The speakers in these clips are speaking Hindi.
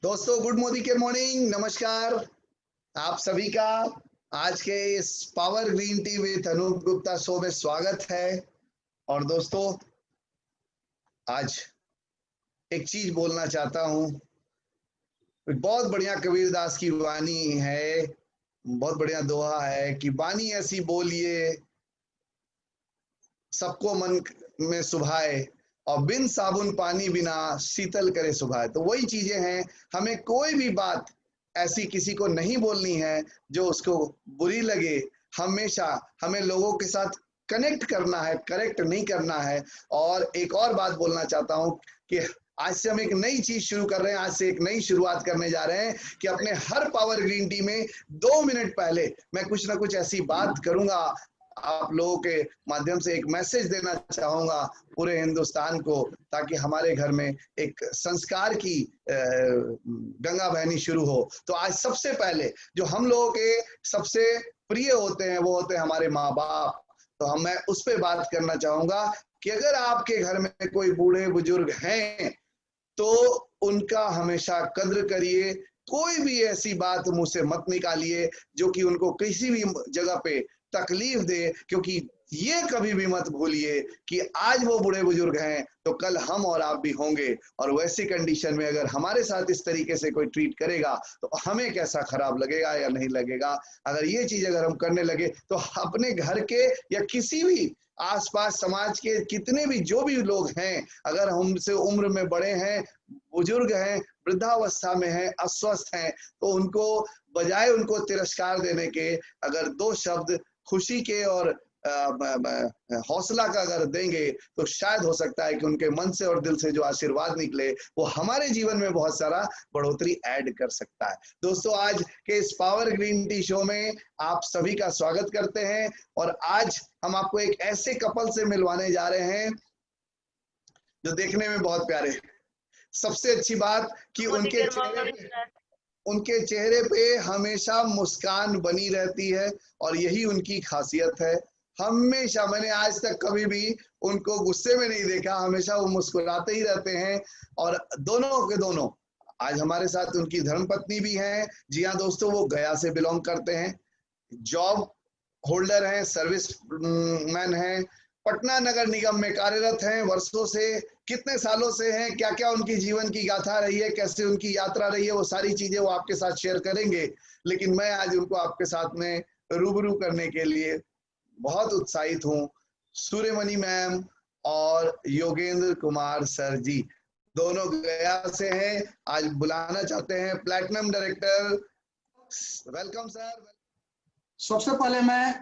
दोस्तों गुड मॉर्निंग, नमस्कार आप सभी का आज के इस power green tea with Anoop Gupta show में स्वागत है। और दोस्तों आज एक चीज बोलना चाहता हूं। बहुत बढ़िया कबीरदास की वाणी है, बहुत बढ़िया दोहा है कि वाणी ऐसी बोलिए सबको मन में सुभाए और बिन साबुन पानी बिना शीतल करे सुभाए। तो वही चीजें हैं, हमें कोई भी बात ऐसी किसी को नहीं बोलनी है जो उसको बुरी लगे। हमेशा हमें लोगों के साथ कनेक्ट करना है, करेक्ट नहीं करना है। और एक और बात बोलना चाहता हूं कि आज से हम एक नई चीज शुरू कर रहे हैं, आज से एक नई शुरुआत करने जा रहे हैं कि अपने हर पावर ग्रीन टी में 2 मिनट पहले मैं कुछ ना कुछ ऐसी बात करूंगा, आप लोगों के माध्यम से एक मैसेज देना चाहूंगा पूरे हिंदुस्तान को, ताकि हमारे घर में एक संस्कार की गंगा बहनी शुरू हो। तो आज सबसे पहले जो हम लोगों के सबसे प्रिय होते हैं वो होते हैं हमारे माँ बाप। तो मैं उस पर बात करना चाहूंगा कि अगर आपके घर में कोई बूढ़े बुजुर्ग हैं तो उनका हमेशा कद्र करिए। कोई भी ऐसी बात मुंह से मत निकालिए जो कि उनको किसी भी जगह पे तकलीफ दे, क्योंकि ये कभी भी मत भूलिए कि आज वो बूढ़े बुजुर्ग हैं तो कल हम और आप भी होंगे। और वैसी कंडीशन में अगर हमारे साथ इस तरीके से कोई ट्रीट करेगा तो हमें कैसा खराब लगेगा या नहीं लगेगा। अगर ये चीज अगर हम करने लगे तो अपने घर के या किसी भी आसपास समाज के कितने भी जो भी लोग हैं, अगर हमसे उम्र में बड़े हैं, बुजुर्ग हैं, वृद्धावस्था में हैं, अस्वस्थ हैं, तो उनको बजाय उनको तिरस्कार देने के अगर 2 शब्द खुशी के और हौसला का अगर देंगे तो शायद हो सकता है कि उनके मन से और दिल से जो आशीर्वाद निकले वो हमारे जीवन में बहुत सारा बढ़ोतरी ऐड कर सकता है। दोस्तों आज के इस पावर ग्रीन टी शो में आप सभी का स्वागत करते हैं। और आज हम आपको एक ऐसे कपल से मिलवाने जा रहे हैं जो देखने में बहुत प्यारे। सबसे अच्छी बात कि उनके चेहरे पे हमेशा मुस्कान बनी रहती है और यही उनकी खासियत है। हमेशा मैंने आज तक कभी भी उनको गुस्से में नहीं देखा, हमेशा वो मुस्कुराते ही रहते हैं। और दोनों के दोनों आज हमारे साथ उनकी धर्मपत्नी भी हैं। जी हाँ दोस्तों, वो गया से बिलोंग करते हैं, जॉब होल्डर हैं, सर्विस मैन हैं, पटना नगर निगम में कार्यरत हैं वर्षों से। कितने सालों से हैं, क्या क्या उनकी जीवन की गाथा रही है, कैसे उनकी यात्रा रही है, वो सारी चीजें वो आपके साथ शेयर करेंगे। लेकिन मैं आज उनको आपके साथ में रूबरू करने के लिए बहुत उत्साहित हूँ। सूर्यमणि मैम और योगेंद्र कुमार सर जी दोनों गया से हैं। आज बुलाना चाहते हैं प्लैटिनम डायरेक्टर। Welcome sir. सबसे पहले मैं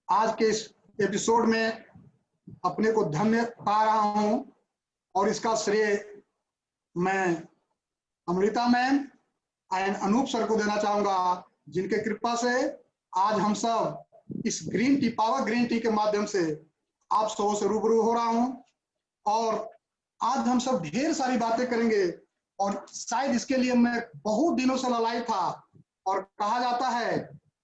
आज के इस एपिसोड में अपने को धन्य पा रहा हूं और इसका श्रेय मैं Amrita ma'am and Anoop sir को देना चाहूंगा, जिनके कृपा से आज हम सब इस green tea power green T के माध्यम से आप सबों से रूबरू हो रहा हूं। और आज हम सब ढेर सारी बातें करेंगे और शायद इसके लिए मैं बहुत दिनों से ललाई था। और कहा जाता है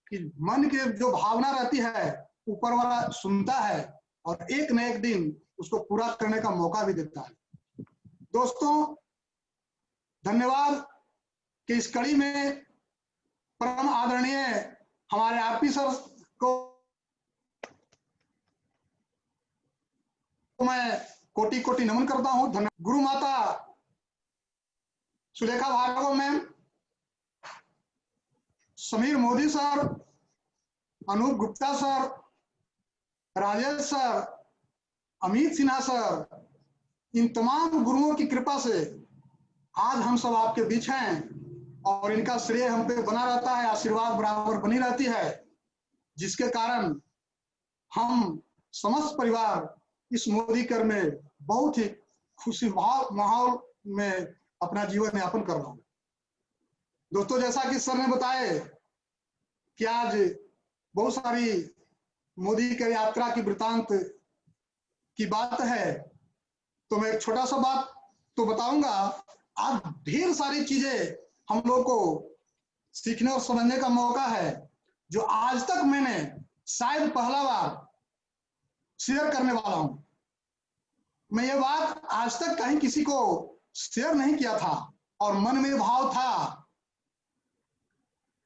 कि मन की जो भावना रहती है ऊपर वाला सुनता है और एक न एक दिन उसको पूरा करने का मौका भी देता है। दोस्तों धन्यवाद कि इस कड़ी में परम आदरणीय हमारे आरपी सर को मैं कोटि कोटि नमन करता हूं। धन्यवाद गुरु माता Sulekha Bhargava ma'am, Sameer Modi sir, Anoop Gupta sir, Rajesh sir, Amit Sinha sir, इन तमाम गुरुओं की कृपा से आज हम सब आपके बीच हैं और इनका श्रेय हम पे बना रहता है, आशीर्वाद बराबर बनी रहती है, जिसके कारण हम समस्त परिवार इस मोदी कर में बहुत ही खुशी माहौल में अपना जीवन यापन कर रहा हूं। दोस्तों जैसा कि सर ने बताया कि आज बहुत सारी मोदी की यात्रा की वृतांत की बात है, तो मैं एक छोटा सा बात तो बताऊंगा। आज ढेर सारी चीजें हम लोग को सीखने और समझने का मौका है जो आज तक मैंने शायद पहला बार शेयर करने वाला हूं। मैं ये बात आज तक कहीं किसी को शेयर नहीं किया था और मन में भाव था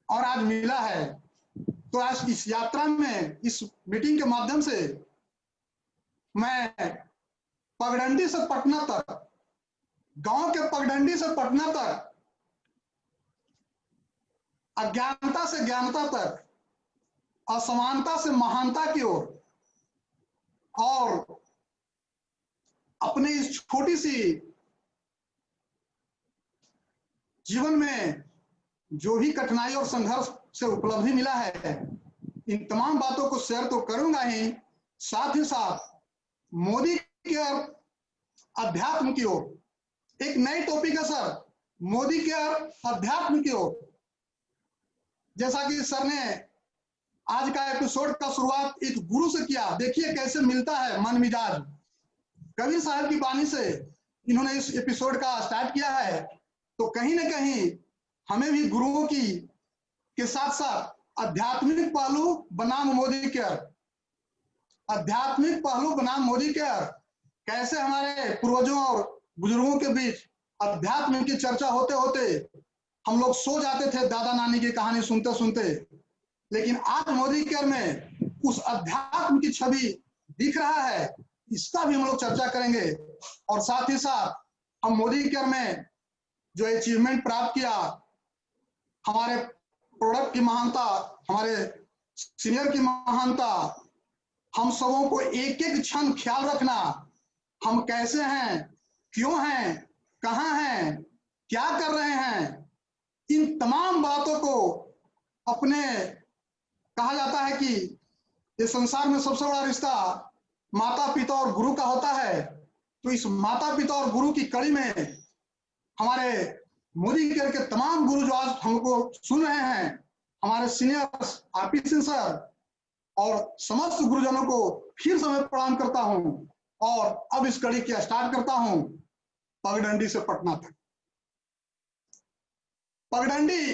और आज मिला है। तो आज इस यात्रा में, इस मीटिंग के माध्यम से मैं पगडंडी से पटना तक, गांव के पगडंडी से पटना तक, अज्ञानता से ज्ञानता तक, असमानता से महानता की ओर, और अपने इस छोटी सी जीवन में जो भी कठिनाई और संघर्ष से उपलब्धि मिला है, इन तमाम बातों को शेयर तो करूंगा ही, साथ ही साथ मोदी के अध्यात्म की ओर एक नई टॉपिक है सर, मोदी के अध्यात्म की ओर। जैसा कि सर ने आज का एपिसोड का शुरुआत एक गुरु से किया, देखिए कैसे मिलता है मन मिजाज। कबीर साहब की वाणी से इन्होंने इस एपिसोड का स्टार्ट किया है, तो कहीं ना कहीं हमें भी गुरुओं की के साथ साथ आध्यात्मिक पहलू बनाम मोदी केयर, आध्यात्मिक पहलू बनाम मोदी केयर, कैसे हमारे पूर्वजों और बुजुर्गों के बीच अध्यात्म की चर्चा होते होते हम लोग सो जाते थे दादा नानी की कहानी सुनते सुनते, लेकिन आज मोदी केयर में उस अध्यात्म की छवि दिख रहा है, इसका भी हम लोग चर्चा करेंगे। और साथ ही साथ हम मोदी केयर में जो अचीवमेंट प्राप्त किया, हमारे प्रोडक्ट की महानता, हमारे सीनियर की महानता, हम सबों को एक एक क्षण ख्याल रखना, हम कैसे हैं, क्यों हैं, कहां हैं, क्या कर रहे हैं, इन तमाम बातों को अपने, कहा जाता है कि इस संसार में सबसे बड़ा रिश्ता माता पिता और गुरु का होता है। तो इस माता पिता और गुरु की कड़ी में हमारे मोदी केयर के तमाम गुरु जो आज हमको सुन रहे हैं, हमारे सीनियर आरपी सिंह सर और समस्त गुरुजनों को फिर से मैं प्रणाम करता हूं। और अब इस कड़ी की स्टार्ट करता हूं पगडंडी से पटना तक। पगडंडी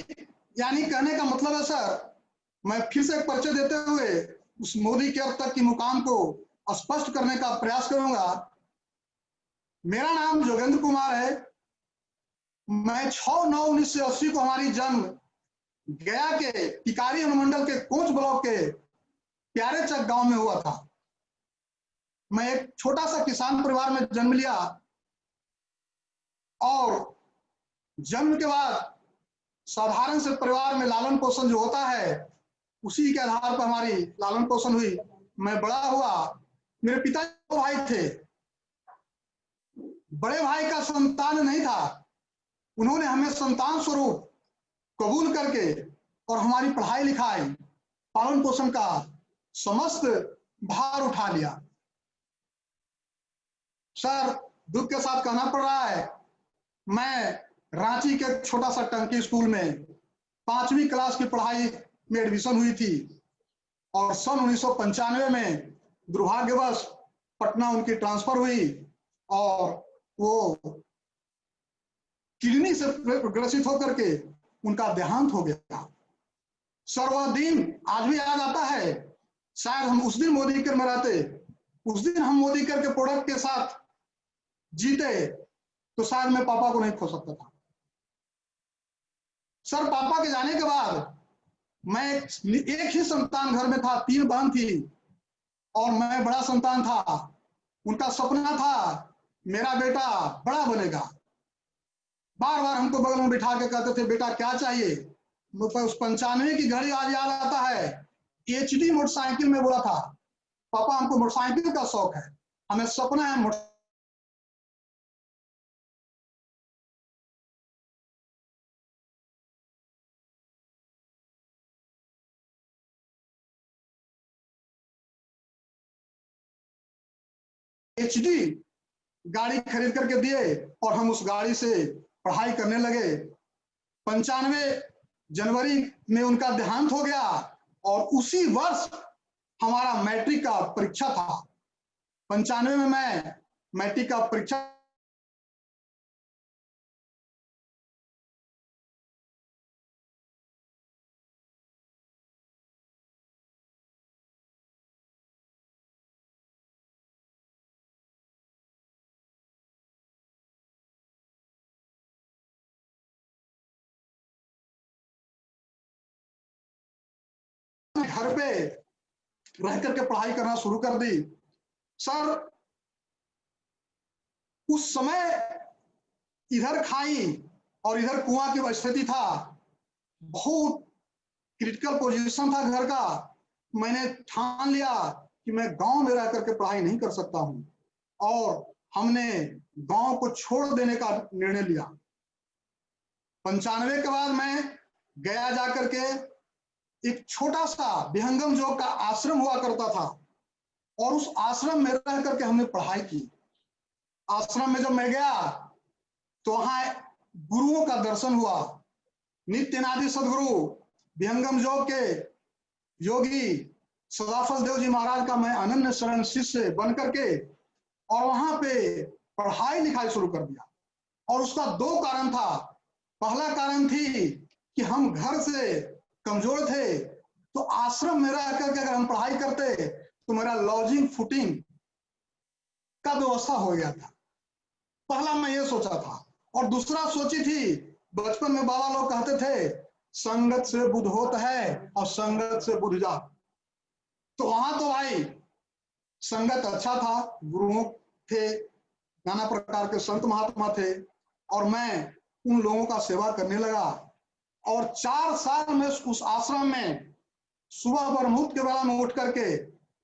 यानी कहने का मतलब है सर, मैं फिर से एक परिचय देते हुए उस मोदी केयर तक की मुकाम को स्पष्ट करने का प्रयास करूंगा। मेरा नाम जोगेंद्र कुमार है। मैं 6/9/1980 को हमारी जन्म गया के टिकारी अनुमंडल के कोच ब्लॉक के प्यारे चक गांव में हुआ था। मैं एक छोटा सा किसान परिवार में जन्म लिया और जन्म के बाद साधारण से परिवार में लालन पोषण जो होता है, उसी के आधार पर हमारी लालन पोषण हुई। मैं बड़ा हुआ, मेरे पिता दो भाई थे, बड़े भाई का संतान नहीं था, उन्होंने हमें संतान स्वरूप कबूल करके और हमारी पढ़ाई लिखाई पालन पोषण का समस्त भार उठा लिया। सर, दुख के साथ कहना पड़ रहा है, मैं रांची के छोटा सा टंकी स्कूल में 5वीं क्लास की पढ़ाई में एडमिशन हुई थी और सन 1995 में दुर्भाग्यवश पटना उनकी ट्रांसफर हुई और वो किडनी से ग्रसित होकर के उनका देहांत हो गया। सर, वह दिन आज भी याद आता है। शायद हम उस दिन मोदी केयर में रहते, उस दिन हम मोदी केयर के प्रोडक्ट के साथ जीते, तो शायद मैं पापा को नहीं खो सकता था। सर, पापा के जाने के बाद मैं एक ही संतान घर में था, 3 बहन थी और मैं बड़ा संतान था। उनका सपना था मेरा बेटा बड़ा बनेगा। बार बार हमको बगल में बिठा के कहते थे, बेटा क्या चाहिए? उस 95 की घड़ी आज याद आता है, HD मोटरसाइकिल में बोला था, पापा हमको मोटरसाइकिल का शौक है, हमें सपना है HD गाड़ी खरीद करके दिए और हम उस गाड़ी से पढ़ाई करने लगे। 95 जनवरी में उनका देहांत हो गया और उसी वर्ष हमारा मैट्रिक का परीक्षा था। 95 में मैं मैट्रिक का परीक्षा घर पे रह करके पढ़ाई करना शुरू कर दी। सर उस समय इधर खाई और इधर कुआं की स्थिति था, बहुत क्रिटिकल पोजीशन था घर का। मैंने ठान लिया कि मैं गांव में रह करके पढ़ाई नहीं कर सकता हूं और हमने गांव को छोड़ देने का निर्णय लिया। 95 के बाद मैं गया जाकर के एक छोटा सा विहंगम योग का आश्रम हुआ करता था और उस आश्रम में रह करके हमने पढ़ाई की। आश्रम में जब मैं गया तो वहां गुरुओं का दर्शन हुआ। नित्यनादि सदगुरु विहंगम योग के योगी सदाफल देव जी महाराज का मैं अनन्य शरण शिष्य बन करके और वहां पे पढ़ाई लिखाई शुरू कर दिया। और उसका 2 कारण था। पहला कारण थी कि हम घर से कमजोर थे, तो आश्रम में रह करके अगर हम पढ़ाई करते तो मेरा लॉजिंग फुटिंग का व्यवस्था हो गया था। पहला मैं ये सोचा था। और दूसरा सोची थी, बचपन में बाबा लोग कहते थे संगत से बुध होता है और संगत से बुध जा। तो वहां तो भाई संगत अच्छा था, गुरुओं थे, नाना प्रकार के संत महात्मा थे और मैं उन लोगों का सेवा करने लगा। और 4 साल में उस आश्रम में सुबह ब्रह्ममुहूर्त के बेला में उठ करके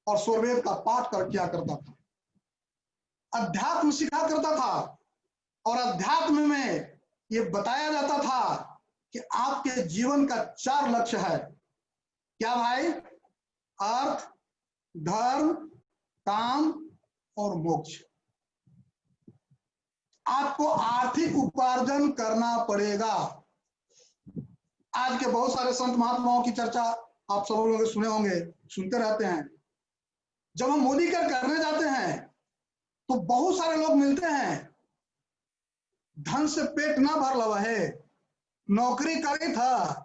और स्वरवेद का पाठ किया करता था, अध्यात्म सिखा करता था। और अध्यात्म में ये बताया जाता था कि आपके जीवन का 4 लक्ष्य है। क्या भाई? अर्थ, धर्म, काम और मोक्ष। आपको आर्थिक उपार्जन करना पड़ेगा। आज के बहुत सारे संत महात्माओं की चर्चा आप सब लोग सुने होंगे, सुनते रहते हैं। जब हम मोदी कर करने जाते हैं तो बहुत सारे लोग मिलते हैं, धन से पेट ना भर लवा है, नौकरी करे था,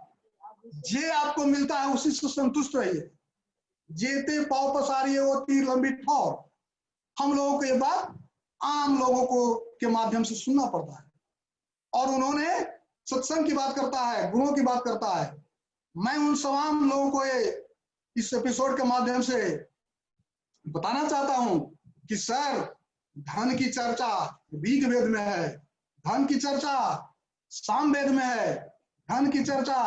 जे आपको मिलता है उसी से संतुष्ट रहिए, जेते पाव पसारिए वो तीर लंबी ठौर। हम लोगों को ये बात आम लोगों को के माध्यम से सुनना पड़ता है। और उन्होंने सत्संग की बात करता है, गुरुओं की बात करता है। मैं उन तमाम लोगों को इस एपिसोड के माध्यम से बताना चाहता हूं कि सर, धन की चर्चा ऋग वेद में है, धन की चर्चा साम वेद में है, धन की चर्चा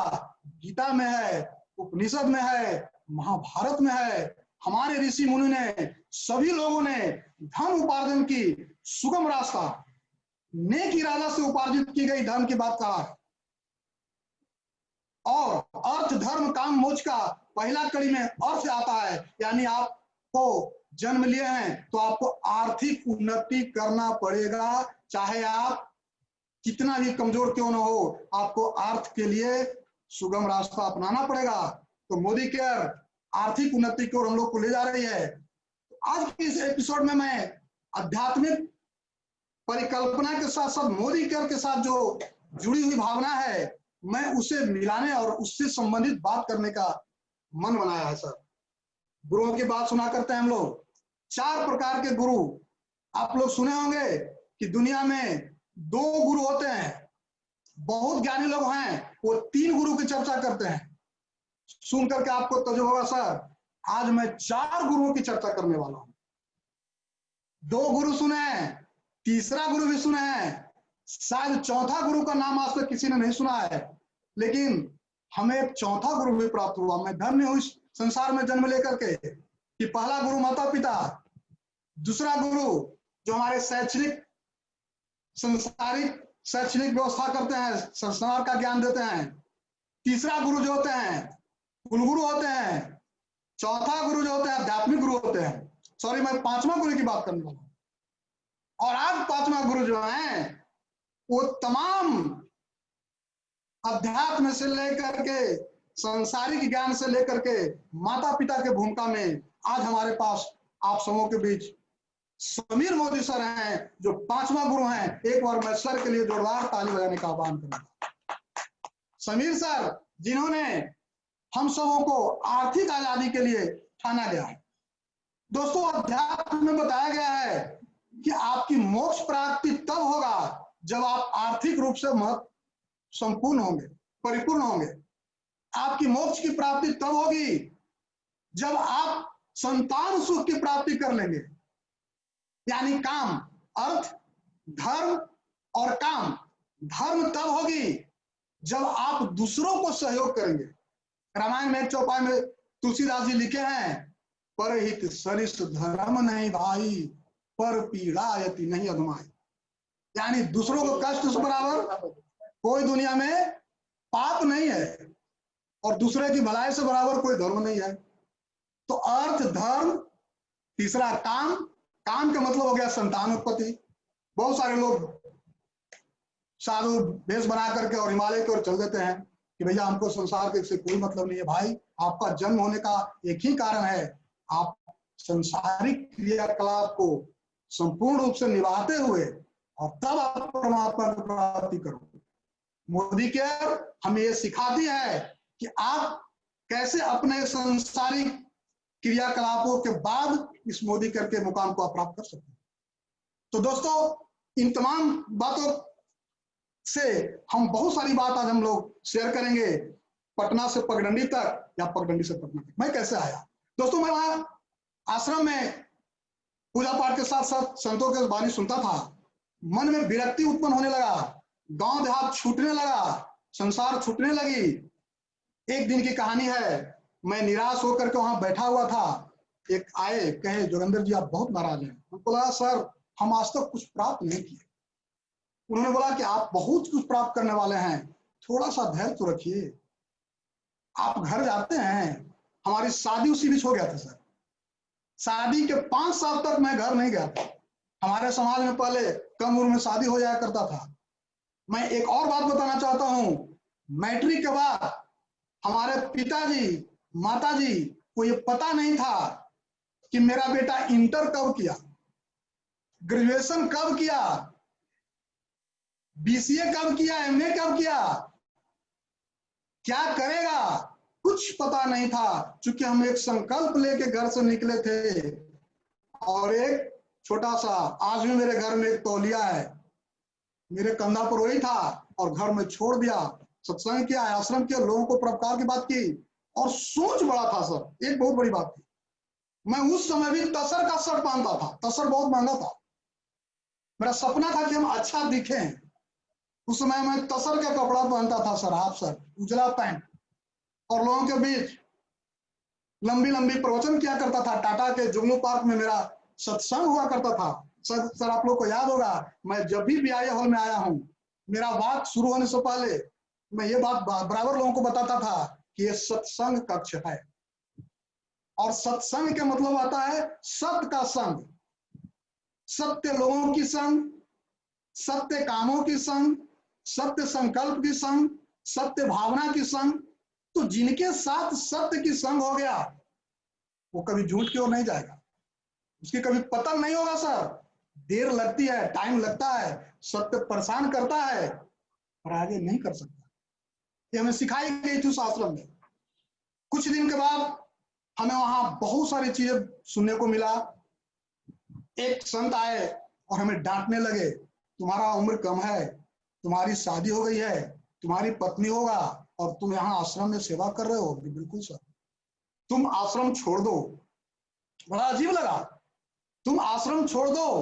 गीता में है, उपनिषद में है, महाभारत में है। हमारे ऋषि मुनि ने, सभी लोगों ने धन उपार्जन की सुगम रास्ता, नेक इरादा से उपार्जित की गई धन की बात कहा है। और अर्थ, धर्म, काम, मोक्ष का पहला कड़ी में अर्थ आता है, यानी आपको जन्म लिए हैं तो आपको आर्थिक उन्नति करना पड़ेगा। चाहे आप कितना भी कमजोर क्यों ना हो, आपको अर्थ के लिए सुगम रास्ता अपनाना पड़ेगा। तो मोदी केयर आर्थिक उन्नति की ओर हम लोग को ले जा रही है। आज के इस एपिसोड में मैं आध्यात्मिक परिकल्पना के साथ साथ मोदी केयर के साथ जो जुड़ी हुई भावना है, मैं उसे मिलाने और उससे संबंधित बात करने का मन बनाया है। सर, गुरुओं की बात सुना करते हैं हम लोग। 4 प्रकार के गुरु आप लोग सुने होंगे कि दुनिया में 2 गुरु होते हैं। बहुत ज्ञानी लोग हैं, वो 3 गुरु की चर्चा करते हैं। सुन करके आपको तजुर्बा होगा सर, आज मैं 4 गुरुओं की चर्चा करने वाला हूं। 2 गुरु सुने हैं, तीसरा गुरु भी सुने हैं, शायद चौथा गुरु का नाम आज तक किसी ने नहीं सुना है, लेकिन हमें एक चौथा गुरु भी प्राप्त हुआ। मैं धन्य हूं इस संसार में जन्म लेकर के कि पहला गुरु माता पिता, दूसरा गुरु जो हमारे शैक्षणिक संसारिक शैक्षणिक व्यवस्था करते हैं, संस्कार का ज्ञान देते हैं, तीसरा गुरु जो होते हैं कुलगुरु होते हैं, चौथा गुरु जो होते हैं आध्यात्मिक गुरु होते हैं। सॉरी, मैं 5वां गुरु की बात करने वाला हूं। और आज 5वां गुरु जो है वो तमाम अध्यात्म से लेकर के सांसारिक ज्ञान से लेकर के माता पिता के भूमिका में आज हमारे पास आप सबों के बीच समीर मोदी सर हैं, जो 5वां गुरु हैं। एक बार मैं सर के लिए जोरदार ताली बजाने का आह्वान करूंगा। समीर सर, जिन्होंने हम सबों को आर्थिक आजादी के लिए ठाना गया है। दोस्तों, अध्यात्म में बताया गया है कि आपकी मोक्ष प्राप्ति तब होगा जब आप आर्थिक रूप से संपूर्ण होंगे, परिपूर्ण होंगे। आपकी मोक्ष की प्राप्ति तब होगी जब आप संतान सुख की प्राप्ति कर लेंगे, यानी काम, अर्थ, धर्म और काम। धर्म तब होगी जब आप दूसरों को सहयोग करेंगे। रामायण में एक चौपाई में तुलसीदास जी लिखे हैं, परहित सरिस धर्म नहीं भाई, पर पीड़ा यति नहीं अधमाई। यानी दूसरों को कष्ट से बराबर कोई दुनिया में पाप नहीं है, और दूसरे की भलाई से बराबर कोई धर्म नहीं है। तो अर्थ, धर्म, तीसरा काम। काम का मतलब हो गया संतान उत्पत्ति। बहुत सारे लोग साधु भेष बना करके और हिमालय की ओर चल देते हैं कि भैया हमको संसार के से कोई मतलब नहीं है। भाई, आपका जन्म होने का एक ही कारण है, आप संसारिक क्रियाकलाप को संपूर्ण रूप से निभाते हुए और तब आप परमात्मा की प्राप्ति करो। मोदी केयर हमें ये सिखाती है कि आप कैसे अपने संसारिक क्रियाकलापों के बाद इस मोदी केयर के मुकाम को आप प्राप्त कर सकते हैं। तो दोस्तों, इन तमाम बातों से हम बहुत सारी बात आज हम लोग शेयर करेंगे, पटना से पगडंडी तक या पगडंडी से पटना तक मैं कैसे आया। दोस्तों, मैं वहां आश्रम में पूजा पाठ के साथ साथ संतों के बाणी सुनता था। मन में विरक्ति उत्पन्न होने लगा, गांव देहात छूटने लगा, संसार छूटने लगी। एक दिन की कहानी है, मैं निराश होकर के वहां बैठा हुआ था। एक आए, कहे जोगिंदर जी आप बहुत नाराज हैं। मैं बोला सर हम आज तक कुछ प्राप्त नहीं किए। उन्होंने बोला कि आप बहुत कुछ प्राप्त करने वाले हैं, थोड़ा सा धैर्य तो रखिए। आप घर जाते हैं, हमारी शादी उसी बीच हो गया था सर। शादी के 5 साल तक मैं घर नहीं गया था। हमारे समाज में पहले कम उम्र में शादी हो जाया करता था। मैं एक और बात बताना चाहता हूं, मैट्रिक के बाद हमारे पिताजी माताजी को ये पता नहीं था कि मेरा बेटा इंटर कब किया, ग्रेजुएशन कब किया, बीसीए कब किया, एमए कब किया, क्या करेगा, कुछ पता नहीं था। क्योंकि हम एक संकल्प लेके घर से निकले थे। और एक छोटा सा, आज भी मेरे घर में एक तौलिया है, मेरे कंधा पर वही था और घर में छोड़ दिया। सत्संग किया, आश्रम किया, लोगों को परोपकार की बात की और सोच बड़ा था सर। एक बहुत बड़ी बात थी, मैं उस समय भी तसर का शर्ट पहनता था। तसर बहुत महंगा था। मेरा सपना था कि हम अच्छा दिखें। उस समय मैं तसर का कपड़ा पहनता था सर, हाफ शर्ट, उजला पैंट, और लोगों के बीच लंबी लंबी प्रवचन किया करता था। टाटा के जुगनू पार्क में मेरा सत्संग हुआ करता था। सर आप लोग को याद होगा, मैं जब भी BIA हॉल में आया हूं, मेरा बात शुरू होने से पहले मैं ये बात बराबर लोगों को बताता था कि ये सत्संग कक्ष है। और सत्संग का मतलब आता है सत्य का संग, सत्य लोगों की संग, सत्य कामों की संग, सत्य संकल्प की संग, सत्य भावना की संग। तो जिनके साथ सत्य की संग हो गया वो कभी झूठ की ओर नहीं जाएगा, उसकी कभी पतन नहीं होगा सर। देर लगती है, टाइम लगता है, सत्य परेशान करता है, पर आगे नहीं कर सकता। ये हमें सिखाई गई थी उस आश्रम में। कुछ दिन के बाद हमें वहां बहुत सारी चीजें सुनने को मिला। एक संत आए और हमें डांटने लगे, तुम्हारा उम्र कम है, तुम्हारी शादी हो गई है, तुम्हारी पत्नी होगा और तुम यहाँ आश्रम में सेवा कर रहे हो। बिल्कुल सर, तुम आश्रम छोड़ दो। बड़ा अजीब लगा, तुम आश्रम छोड़ दो,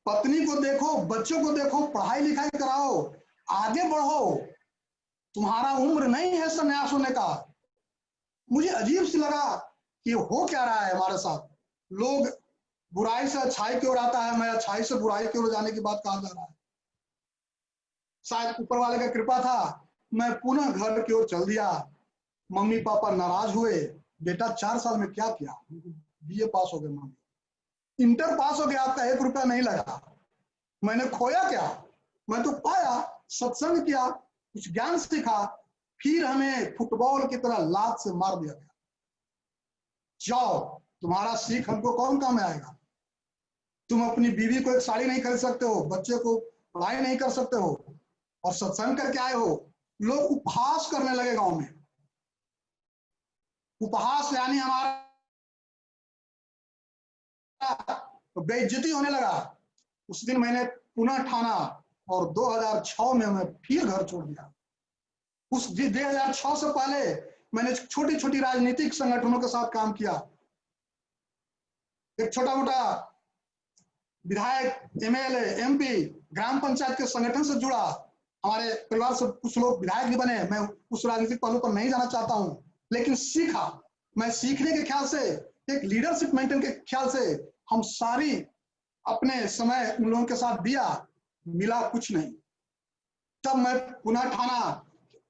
पत्नी को देखो, बच्चों को देखो, पढ़ाई लिखाई कराओ, आगे बढ़ो, तुम्हारा उम्र नहीं है संन्यास होने का। मुझे अजीब सी लगा कि हो क्या रहा है हमारे साथ। लोग बुराई से अच्छाई की ओर आता है, मैं अच्छाई से बुराई की ओर जाने की बात कहा जा रहा है। शायद ऊपर वाले का कृपा था, मैं पुनः घर की ओर चल दिया। मम्मी पापा नाराज हुए, बेटा 4 साल में क्या किया, BA पास हो गए, मम्मी इंटर पास हो गया, आपका 1 रुपया नहीं लगा। मैंने खोया क्या, मैं तो पाया, सत्संग किया, कुछ ज्ञान सीखा, फिर हमें फुटबॉल की तरह लात से मार दिया गया। जाओ, तुम्हारा सीख हमको कौन काम में आएगा। तुम अपनी बीवी को एक साड़ी नहीं खरीद सकते हो, बच्चे को पढ़ाई नहीं कर सकते हो, और सत्संग करके आए हो। लोग उपहास करने लगे गांव में। उपहास यानी हमारा बेइज्जती होने लगा। उस दिन मैंने पुनः ठाना और 2006 में मैं फिर घर छोड़ दिया। उस 2006 से पहले मैंने छोटी छोटी राजनीतिक संगठनों के साथ काम किया, एक छोटा मोटा विधायक, एमएलए, एमपी, ग्राम पंचायत के संगठन से जुड़ा, हमारे परिवार से कुछ लोग विधायक भी बने। मैं उस राजनीतिक पहलू पर नहीं जाना चाहता हूं, लेकिन सीखा। मैं सीखने के ख्याल से, एक लीडरशिप मेंटेन के ख्याल से हम सारी अपने समय उन लोगों के साथ दिया, मिला कुछ नहीं। तब मैं पुनः ठाना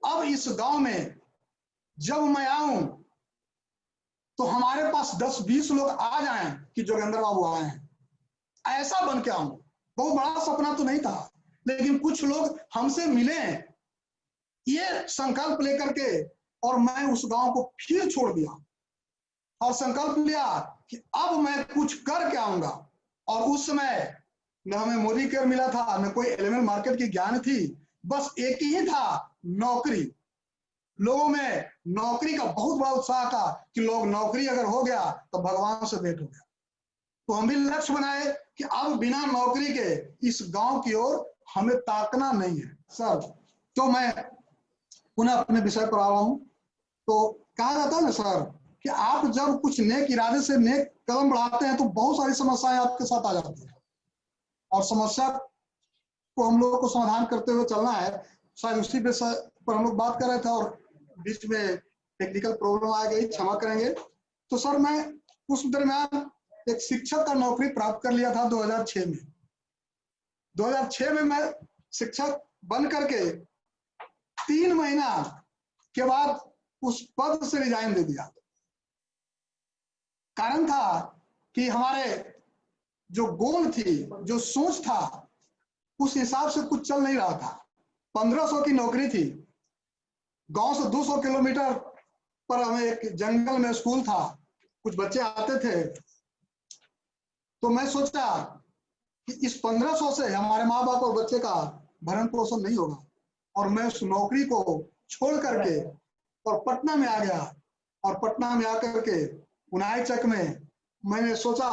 अब इस गांव में जब मैं आऊं तो हमारे पास 10-20 लोग आ जाएं कि जोगेंद्र बाबू आए हैं, ऐसा बन के आऊं। बहुत बड़ा सपना तो नहीं था, लेकिन कुछ लोग हमसे मिले, ये संकल्प लेकर के, और मैं उस गांव को फिर छोड़ दिया और संकल्प लिया कि अब मैं कुछ करके आऊंगा। और उस समय न हमें मोदी केयर मिला था, न कोई एलिमेंट मार्केट की ज्ञान थी, बस एक ही था, नौकरी। लोगों में नौकरी का बहुत बड़ा उत्साह था कि लोग नौकरी अगर हो गया तो भगवान से भेंट हो गया। तो हम भी लक्ष्य बनाए कि अब बिना नौकरी के इस गांव की ओर हमें ताकना नहीं है सर। तो मैं पुनः अपने विषय पर आ रहा हूं। तो कहा जाता है ना सर कि आप जब कुछ नेक इरादे से नेक कदम बढ़ाते हैं तो बहुत सारी समस्याएं आपके साथ आ जाती है, और समस्या को हम लोगों को समाधान करते हुए चलना है। शायद उसी विषय पर हम लोग बात कर रहे थे और बीच में टेक्निकल प्रॉब्लम आ गई, क्षमा करेंगे। तो सर मैं उस दरमियान एक शिक्षक का नौकरी प्राप्त कर लिया था 2006 में। 2006 में मैं शिक्षक बन करके 3 महीना के बाद उस पद से रिजाइन दे दिया। कारण था कि हमारे जो गोल थी, जो सोच था, उस हिसाब से कुछ चल नहीं रहा था। 1500 की नौकरी थी, गांव से 200 किलोमीटर पर हमें एक जंगल में स्कूल था, कुछ बच्चे आते थे। तो मैं सोचा कि इस 1500 से हमारे माँ बाप और बच्चे का भरण पोषण नहीं होगा, और मैं उस नौकरी को छोड़ करके और पटना में आ गया। और पटना में आकर के उनाई चक में मैंने सोचा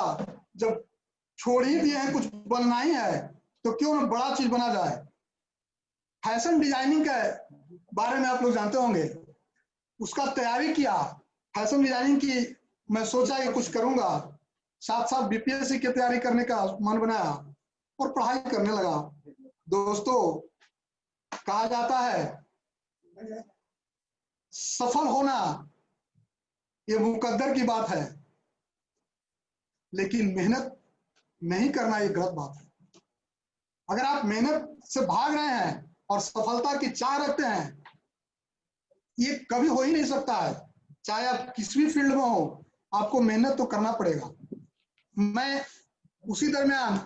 जब छोड़ ही दिए हैं, कुछ बनना ही है, तो क्यों ना बड़ा चीज बना जाए। फैशन डिजाइनिंग के बारे में आप लोग जानते होंगे, उसका तैयारी किया। फैशन डिजाइनिंग की मैं सोचा कि कुछ करूंगा, साथ साथ बीपीएससी की तैयारी करने का मन बनाया और पढ़ाई करने लगा। दोस्तों, कहा जाता है सफल होना ये मुकद्दर की बात है, लेकिन मेहनत नहीं करना ये गलत बात है। अगर आप मेहनत से भाग रहे हैं और सफलता की चाह रखते हैं, ये कभी हो ही नहीं सकता है। चाहे आप किसी भी फील्ड में हो, आपको मेहनत तो करना पड़ेगा। मैं उसी दरमियान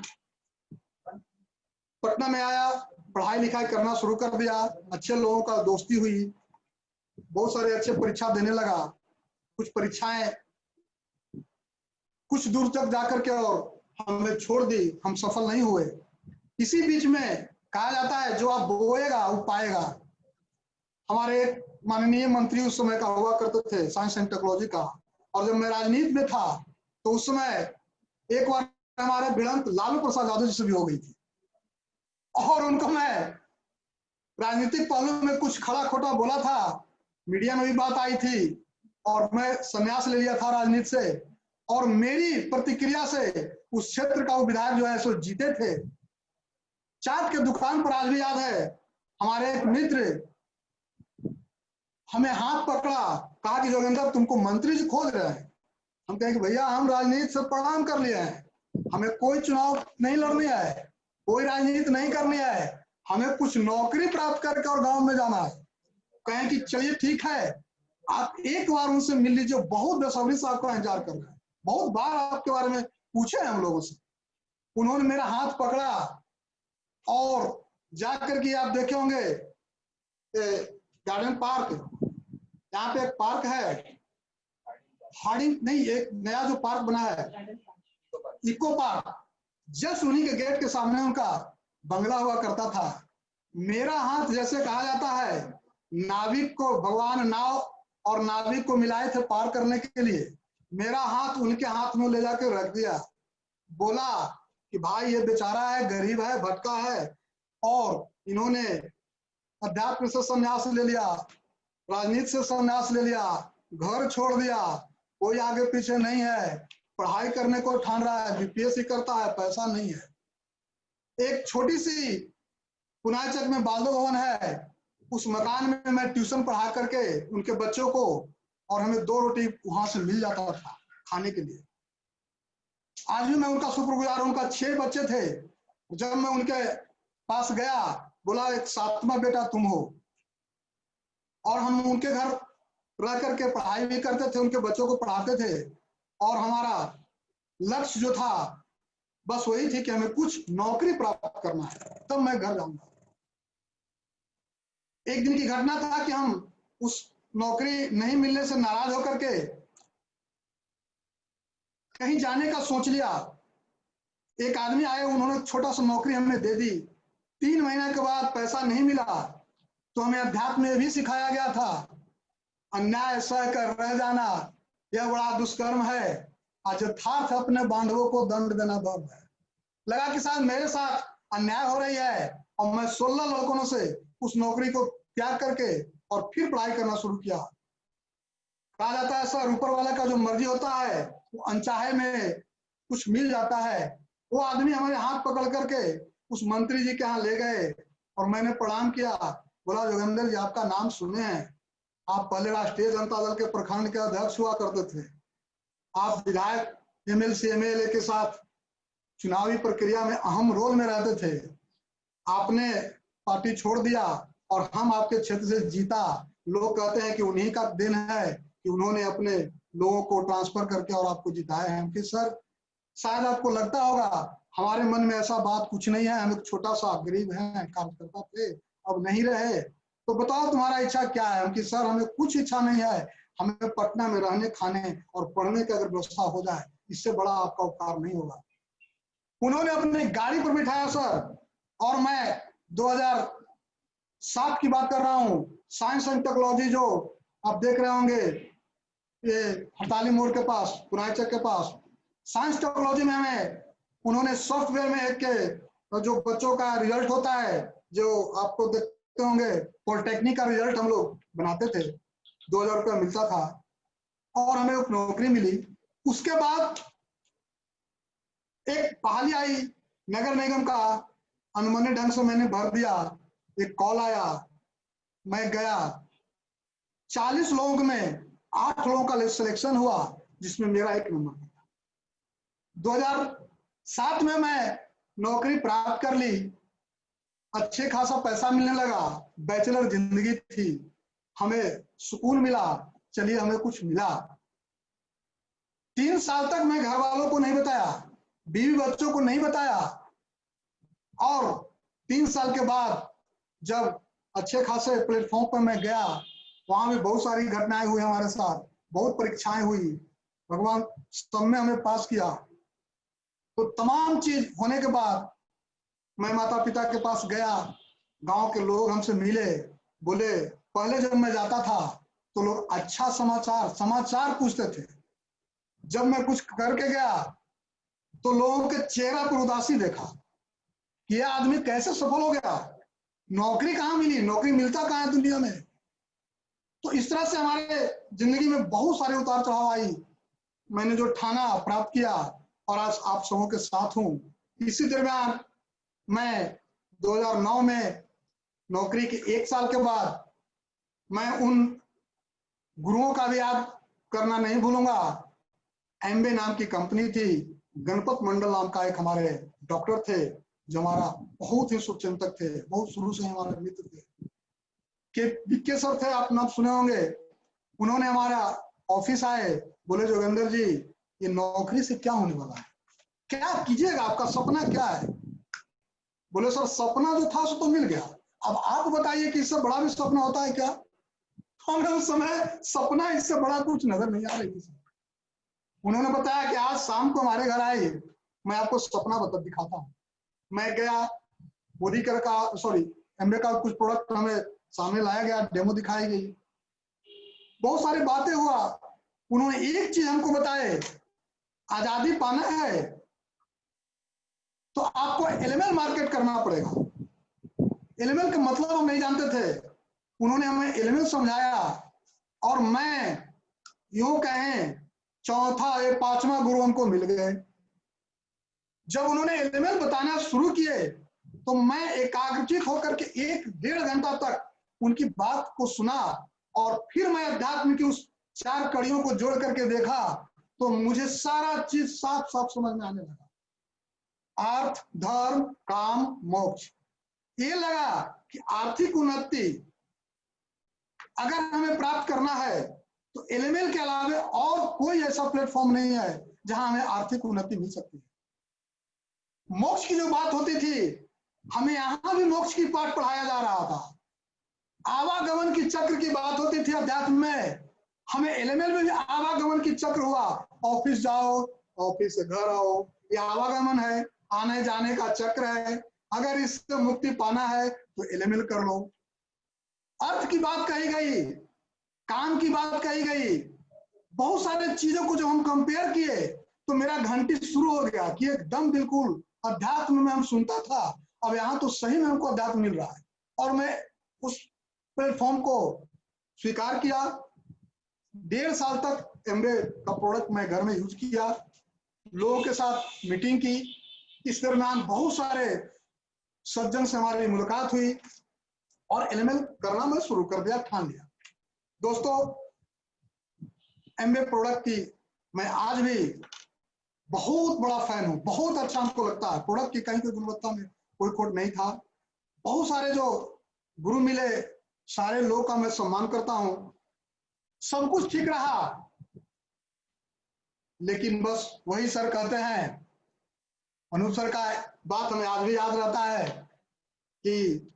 पटना में आया, पढ़ाई लिखाई करना शुरू कर दिया, अच्छे लोगों का दोस्ती हुई, बहुत सारे अच्छे परीक्षा देने लगा। कुछ परीक्षाएं कुछ दूर तक जाकर के और हमने छोड़ दी, हम सफल नहीं हुए। इसी बीच में कहा जाता है जो आप बोएगा वो पाएगा। हमारे एक माननीय मंत्री उस समय का हुआ करते थे, साइंस एंड टेक्नोलॉजी का, और जब मैं राजनीति में था तो उस समय एक बार हमारे भिड़ंत लालू प्रसाद यादव जी से भी हो गई थी, और उनको मैं राजनीतिक पहलू में कुछ खड़ा खोटा बोला था, मीडिया में भी बात आई थी, और मैं संन्यास ले लिया था राजनीति से। और मेरी प्रतिक्रिया से उस क्षेत्र का वो विधायक जो है सो जीते थे। चाट के दुकान पर आज भी याद है, हमारे एक मित्र हमें हाथ पकड़ा, कहा कि जोगेंद्र तुमको मंत्री जी खोज रहे हैं। हम कहें कि भैया हम राजनीति से प्रणाम कर लिए हैं, हमें कोई चुनाव नहीं लड़नी है, कोई राजनीति नहीं करनी है, हमें कुछ नौकरी प्राप्त करके और गांव में जाना है। कहें कि चलिए ठीक है, आप एक बार उनसे मिल लीजिए, बहुत बेसब्री से आपका इंतजार कर रहे हैं, बहुत बार आपके बारे में पूछे हैं हम लोगों से। उन्होंने मेरा हाथ पकड़ा और जाकर के आप देखे होंगे गार्डन पार्क, यहाँ पे एक पार्क है, हार्डिंग नहीं, एक नया जो पार्क बना है इको पार्क, जस्ट उन्हीं के गेट के सामने उनका बंगला हुआ करता था। मेरा हाथ, जैसे कहा जाता है नाविक को भगवान नाव और नाविक को मिलाए थे पार करने के लिए, मेरा हाथ उनके हाथ में ले जाकर रख दिया। बोला कि भाई ये बेचारा है, गरीब है, भटका है, और इन्होंने अध्यात्म से संन्यास ले लिया, राजनीति से संन्यास ले लिया, घर छोड़ दिया, कोई आगे पीछे नहीं है, पढ़ाई करने को ठान रहा है, बीपीएससी करता है, पैसा नहीं है। एक छोटी सी पुनाचक में बालदो भवन है, उस मकान में मैं ट्यूशन पढ़ा करके उनके बच्चों को, और हमें 2 रोटी वहां से मिल जाता था खाने के लिए। आज भी मैं उनका शुक्रगुजार हूं। उनका 6 बच्चे थे। जब मैं उनके पास गया, बोला एक 7वां बेटा तुम हो। और हम उनके घर रह करके पढ़ाई भी करते थे, उनके बच्चों को पढ़ाते थे। और हमारा लक्ष्य जो था बस वही थी कि हमें कुछ नौकरी प्राप्त करना है, तब मैं घर जाऊंगा। एक दिन की घटना था कि हम उस नौकरी नहीं मिलने से नाराज होकर के कहीं जाने का सोच लिया। एक आदमी आए, उन्होंने छोटा सा नौकरी हमें दे दी। 3 महीने के बाद पैसा नहीं मिला तो हमें अध्यात्म में भी सिखाया गया था, अन्याय सह कर रह जाना यह बड़ा दुष्कर्म है, आज यथार्थ अपने बांधवों को दंड देना धर्म है। लगा कि शायद मेरे साथ अन्याय हो रही है, और मैं 16 लड़कों से उस नौकरी को त्याग करके और फिर पढ़ाई करना शुरू किया। कहा जाता है सर, ऊपर वाला का जो मर्जी होता है वो अनचाहे में कुछ मिल जाता है। वो आदमी हमारे हाथ पकड़ करके उस मंत्री जी के यहाँ ले गए और मैंने प्रणाम किया। बोला जोगेंद्र जी, आपका नाम सुने हैं, आप पहले राष्ट्रीय जनता दल के प्रखंड के अध्यक्ष हुआ करते थे, आप विधायक एमएलसी एमएलए के साथ चुनावी प्रक्रिया में अहम रोल में रहते थे, आपने पार्टी छोड़ दिया और हम आपके क्षेत्र से जीता। लोग कहते हैं कि उन्हीं का दिन है कि उन्होंने अपने लोगों को ट्रांसफर करके और आपको जिताया है। कि सर, शायद आपको लगता होगा हमारे मन में ऐसा बात कुछ नहीं है, हम एक छोटा सा गरीब हैं, कार्यकर्ता थे, अब नहीं रहे, तो बताओ तुम्हारा इच्छा क्या है। कि सर, हमें कुछ इच्छा नहीं है, हमें पटना में रहने खाने और पढ़ने की अगर व्यवस्था हो जाए, इससे बड़ा आपका उपकार नहीं होगा। उन्होंने अपने गाड़ी पर बिठाया सर, और मैं 2007 की बात कर रहा हूँ। साइंस एंड टेक्नोलॉजी जो आप देख रहे होंगे, ये हड़ताली मोड़ के पास, पुनाचक के पास, साइंस टेक्नोलॉजी में हमें उन्होंने सॉफ्टवेयर में एक के जो बच्चों का रिजल्ट होता है, जो आपको देखते होंगे, पॉलिटेक्निक का रिजल्ट हम लोग बनाते थे, 2000 रुपया मिलता था और हमें एक नौकरी मिली। उसके बाद एक बहाली आई नगर निगम का, अनमने ढंग से मैंने भर दिया, एक कॉल आया, मैं गया, 40 लोगों में 8 लोगों का सिलेक्शन हुआ, जिसमें मेरा 1 नंबर था। 2007 में मैं नौकरी प्राप्त कर ली, अच्छे खासा पैसा मिलने लगा, बैचलर जिंदगी थी, हमें सुकून मिला, चलिए हमें कुछ मिला। 3 साल तक मैं घर वालों को नहीं बताया, बीवी बच्चों को नहीं बताया, और 3 साल के बाद जब अच्छे खासे प्लेटफॉर्म पर मैं गया, वहां भी बहुत सारी घटनाएं हुई हमारे साथ, बहुत परीक्षाएं हुई, भगवान सब में हमें पास किया। तो तमाम चीज होने के बाद मैं माता पिता के पास गया, गांव के लोग हमसे मिले, बोले पहले जब मैं जाता था तो लोग अच्छा समाचार पूछते थे, जब मैं कुछ करके गया तो लोगों के चेहरा पर उदासी देखा कि यह आदमी कैसे सफल हो गया, नौकरी कहाँ मिली, नौकरी मिलता कहाँ है दुनिया में। तो इस तरह से हमारे जिंदगी में बहुत सारे उतार चढ़ाव आई। मैंने जो ठाना प्राप्त किया और आज आप सबों के साथ हूं। इसी दरमियान मैं 2009 में नौकरी के 1 साल के बाद मैं उन गुरुओं का भी याद करना नहीं भूलूंगा। एम्बे नाम की कंपनी थी, गणपत मंडल नाम का एक हमारे डॉक्टर थे, जो हमारा बहुत ही शुभचिंतक थे, बहुत शुरू से हमारे मित्र थे। के सर थे, आप नाम सुने होंगे। उन्होंने हमारा ऑफिस आए, बोले जोगेंद्र जी, ये नौकरी से क्या होने वाला है, क्या कीजिएगा, आपका सपना क्या है। बोले सर, सपना जो था सो तो मिल गया, अब आप बताइए कि इससे बड़ा भी सपना होता है क्या। हमें उस समय सपना इससे बड़ा कुछ नजर नहीं आ रही। उन्होंने बताया कि आज शाम को हमारे घर आए, मैं आपको सपना दिखाता हूँ। मैं गया, बोडीकर का एम्बे का कुछ प्रोडक्ट हमें सामने लाया गया, डेमो दिखाई गई, बहुत सारी बातें हुआ। उन्होंने एक चीज हमको बताए, आजादी पाना है तो आपको एलएमएल मार्केट करना पड़ेगा। एलएमएल का मतलब हम नहीं जानते थे, उन्होंने हमें एलएमएल समझाया, और मैं यूं कहें चौथा या पांचवा गुरु हमको मिल गए। जब उन्होंने एलिमेंट बताना शुरू किए तो मैं एकाग्रचित होकर के 1-1.5 घंटा तक उनकी बात को सुना, और फिर मैं अध्यात्म की उस 4 कड़ियों को जोड़ करके देखा तो मुझे सारा चीज साफ साफ समझ में आने लगा। अर्थ, धर्म, काम, मोक्ष। ये लगा कि आर्थिक उन्नति अगर हमें प्राप्त करना है तो एलएमएल के अलावा और कोई ऐसा प्लेटफॉर्म नहीं है जहां हमें आर्थिक उन्नति मिल सकती है। मोक्ष की जो बात होती थी, हमें यहां भी मोक्ष की पाठ पढ़ाया जा रहा था। आवागमन की चक्र की बात होती थी अध्यात्म में, हमें एलएमएल में भी आवागमन की चक्र हुआ। ऑफिस जाओ, ऑफिस से घर आओ, ये आवागमन है, आने जाने का चक्र है। अगर इससे मुक्ति पाना है तो एलएमएल कर लो। अर्थ की बात कही गई, काम की बात कही गई, बहुत सारे चीजों को जब हम कंपेयर किए तो मेरा घंटी शुरू हो गया कि एकदम बिल्कुल अध्यात्म में हम सुनता था, अब यहाँ तो सही में हमको अध्यात्म मिल रहा है। और मैं उस प्लेटफॉर्म को स्वीकार किया। 1.5 साल तक एमवे का प्रोडक्ट मैं घर में यूज किया, लोगों के साथ मीटिंग की। इस दरम्यान बहुत सारे सज्जन से हमारी मुलाकात हुई और एलएमएल करना मैं शुरू कर दिया, ठान लिया। दोस्तों, एमवे प्रोडक्ट की मैं आज भी बहुत बड़ा फैन हूं, बहुत अच्छा हमको लगता है। प्रोडक्ट की कहीं कोई गुणवत्ता में कोई खोट नहीं था। बहुत सारे जो गुरु मिले, सारे लोगों का मैं सम्मान करता हूं, सब कुछ ठीक रहा, लेकिन बस वही सर कहते हैं, अनूप सर का बात हमें आज भी याद रहता है कि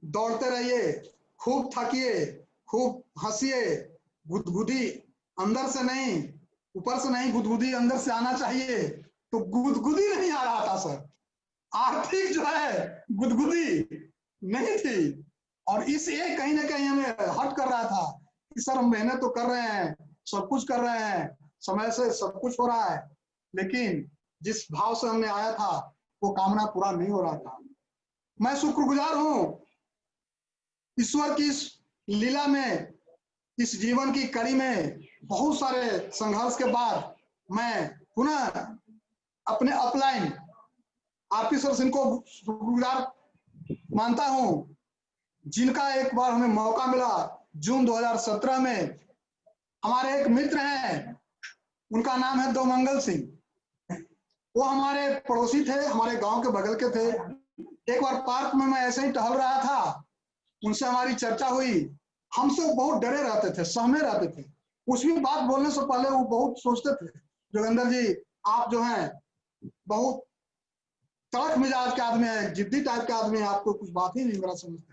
दौड़ते रहिए, खूब थकिए, खूब हंसिए, गुदगुदी अंदर से नहीं, ऊपर से नहीं, गुदगुदी अंदर से आना चाहिए। तो गुदगुदी नहीं आ रहा था सर, आर्थिक जो है गुदगुदी नहीं थी, और इस एक कहीं ना कहीं हमें हट कर रहा था कि सर हम मेहनत तो कर रहे हैं, सब कुछ कर रहे हैं, समय से सब कुछ हो रहा है, लेकिन जिस भाव से हमने आया था वो कामना पूरा नहीं हो रहा था। मैं शुक्रगुजार हूं ईश्वर की इस लीला में, इस जीवन की कड़ी में बहुत सारे संघर्ष के बाद मैं पुनः अपने अपलाइन आरपी सर सिंह को शुक्रगुजार मानता हूं, जिनका एक बार हमें मौका मिला जून 2017 में। हमारे एक मित्र हैं, उनका नाम है दोमंगल सिंह, वो हमारे पड़ोसी थे, हमारे गांव के बगल के थे। एक बार पार्क में मैं ऐसे ही टहल रहा था, उनसे हमारी चर्चा हुई। हमसे बहुत डरे रहते थे, सहमे रहते थे, कुछ भी बात बोलने से पहले वो बहुत सोचते थे, जोगिंदर जी आप जो हैं बहुत तड़क मिजाज के आदमी है, जिद्दी टाइप के आदमी है, आपको कुछ बात ही नहीं मेरा समझते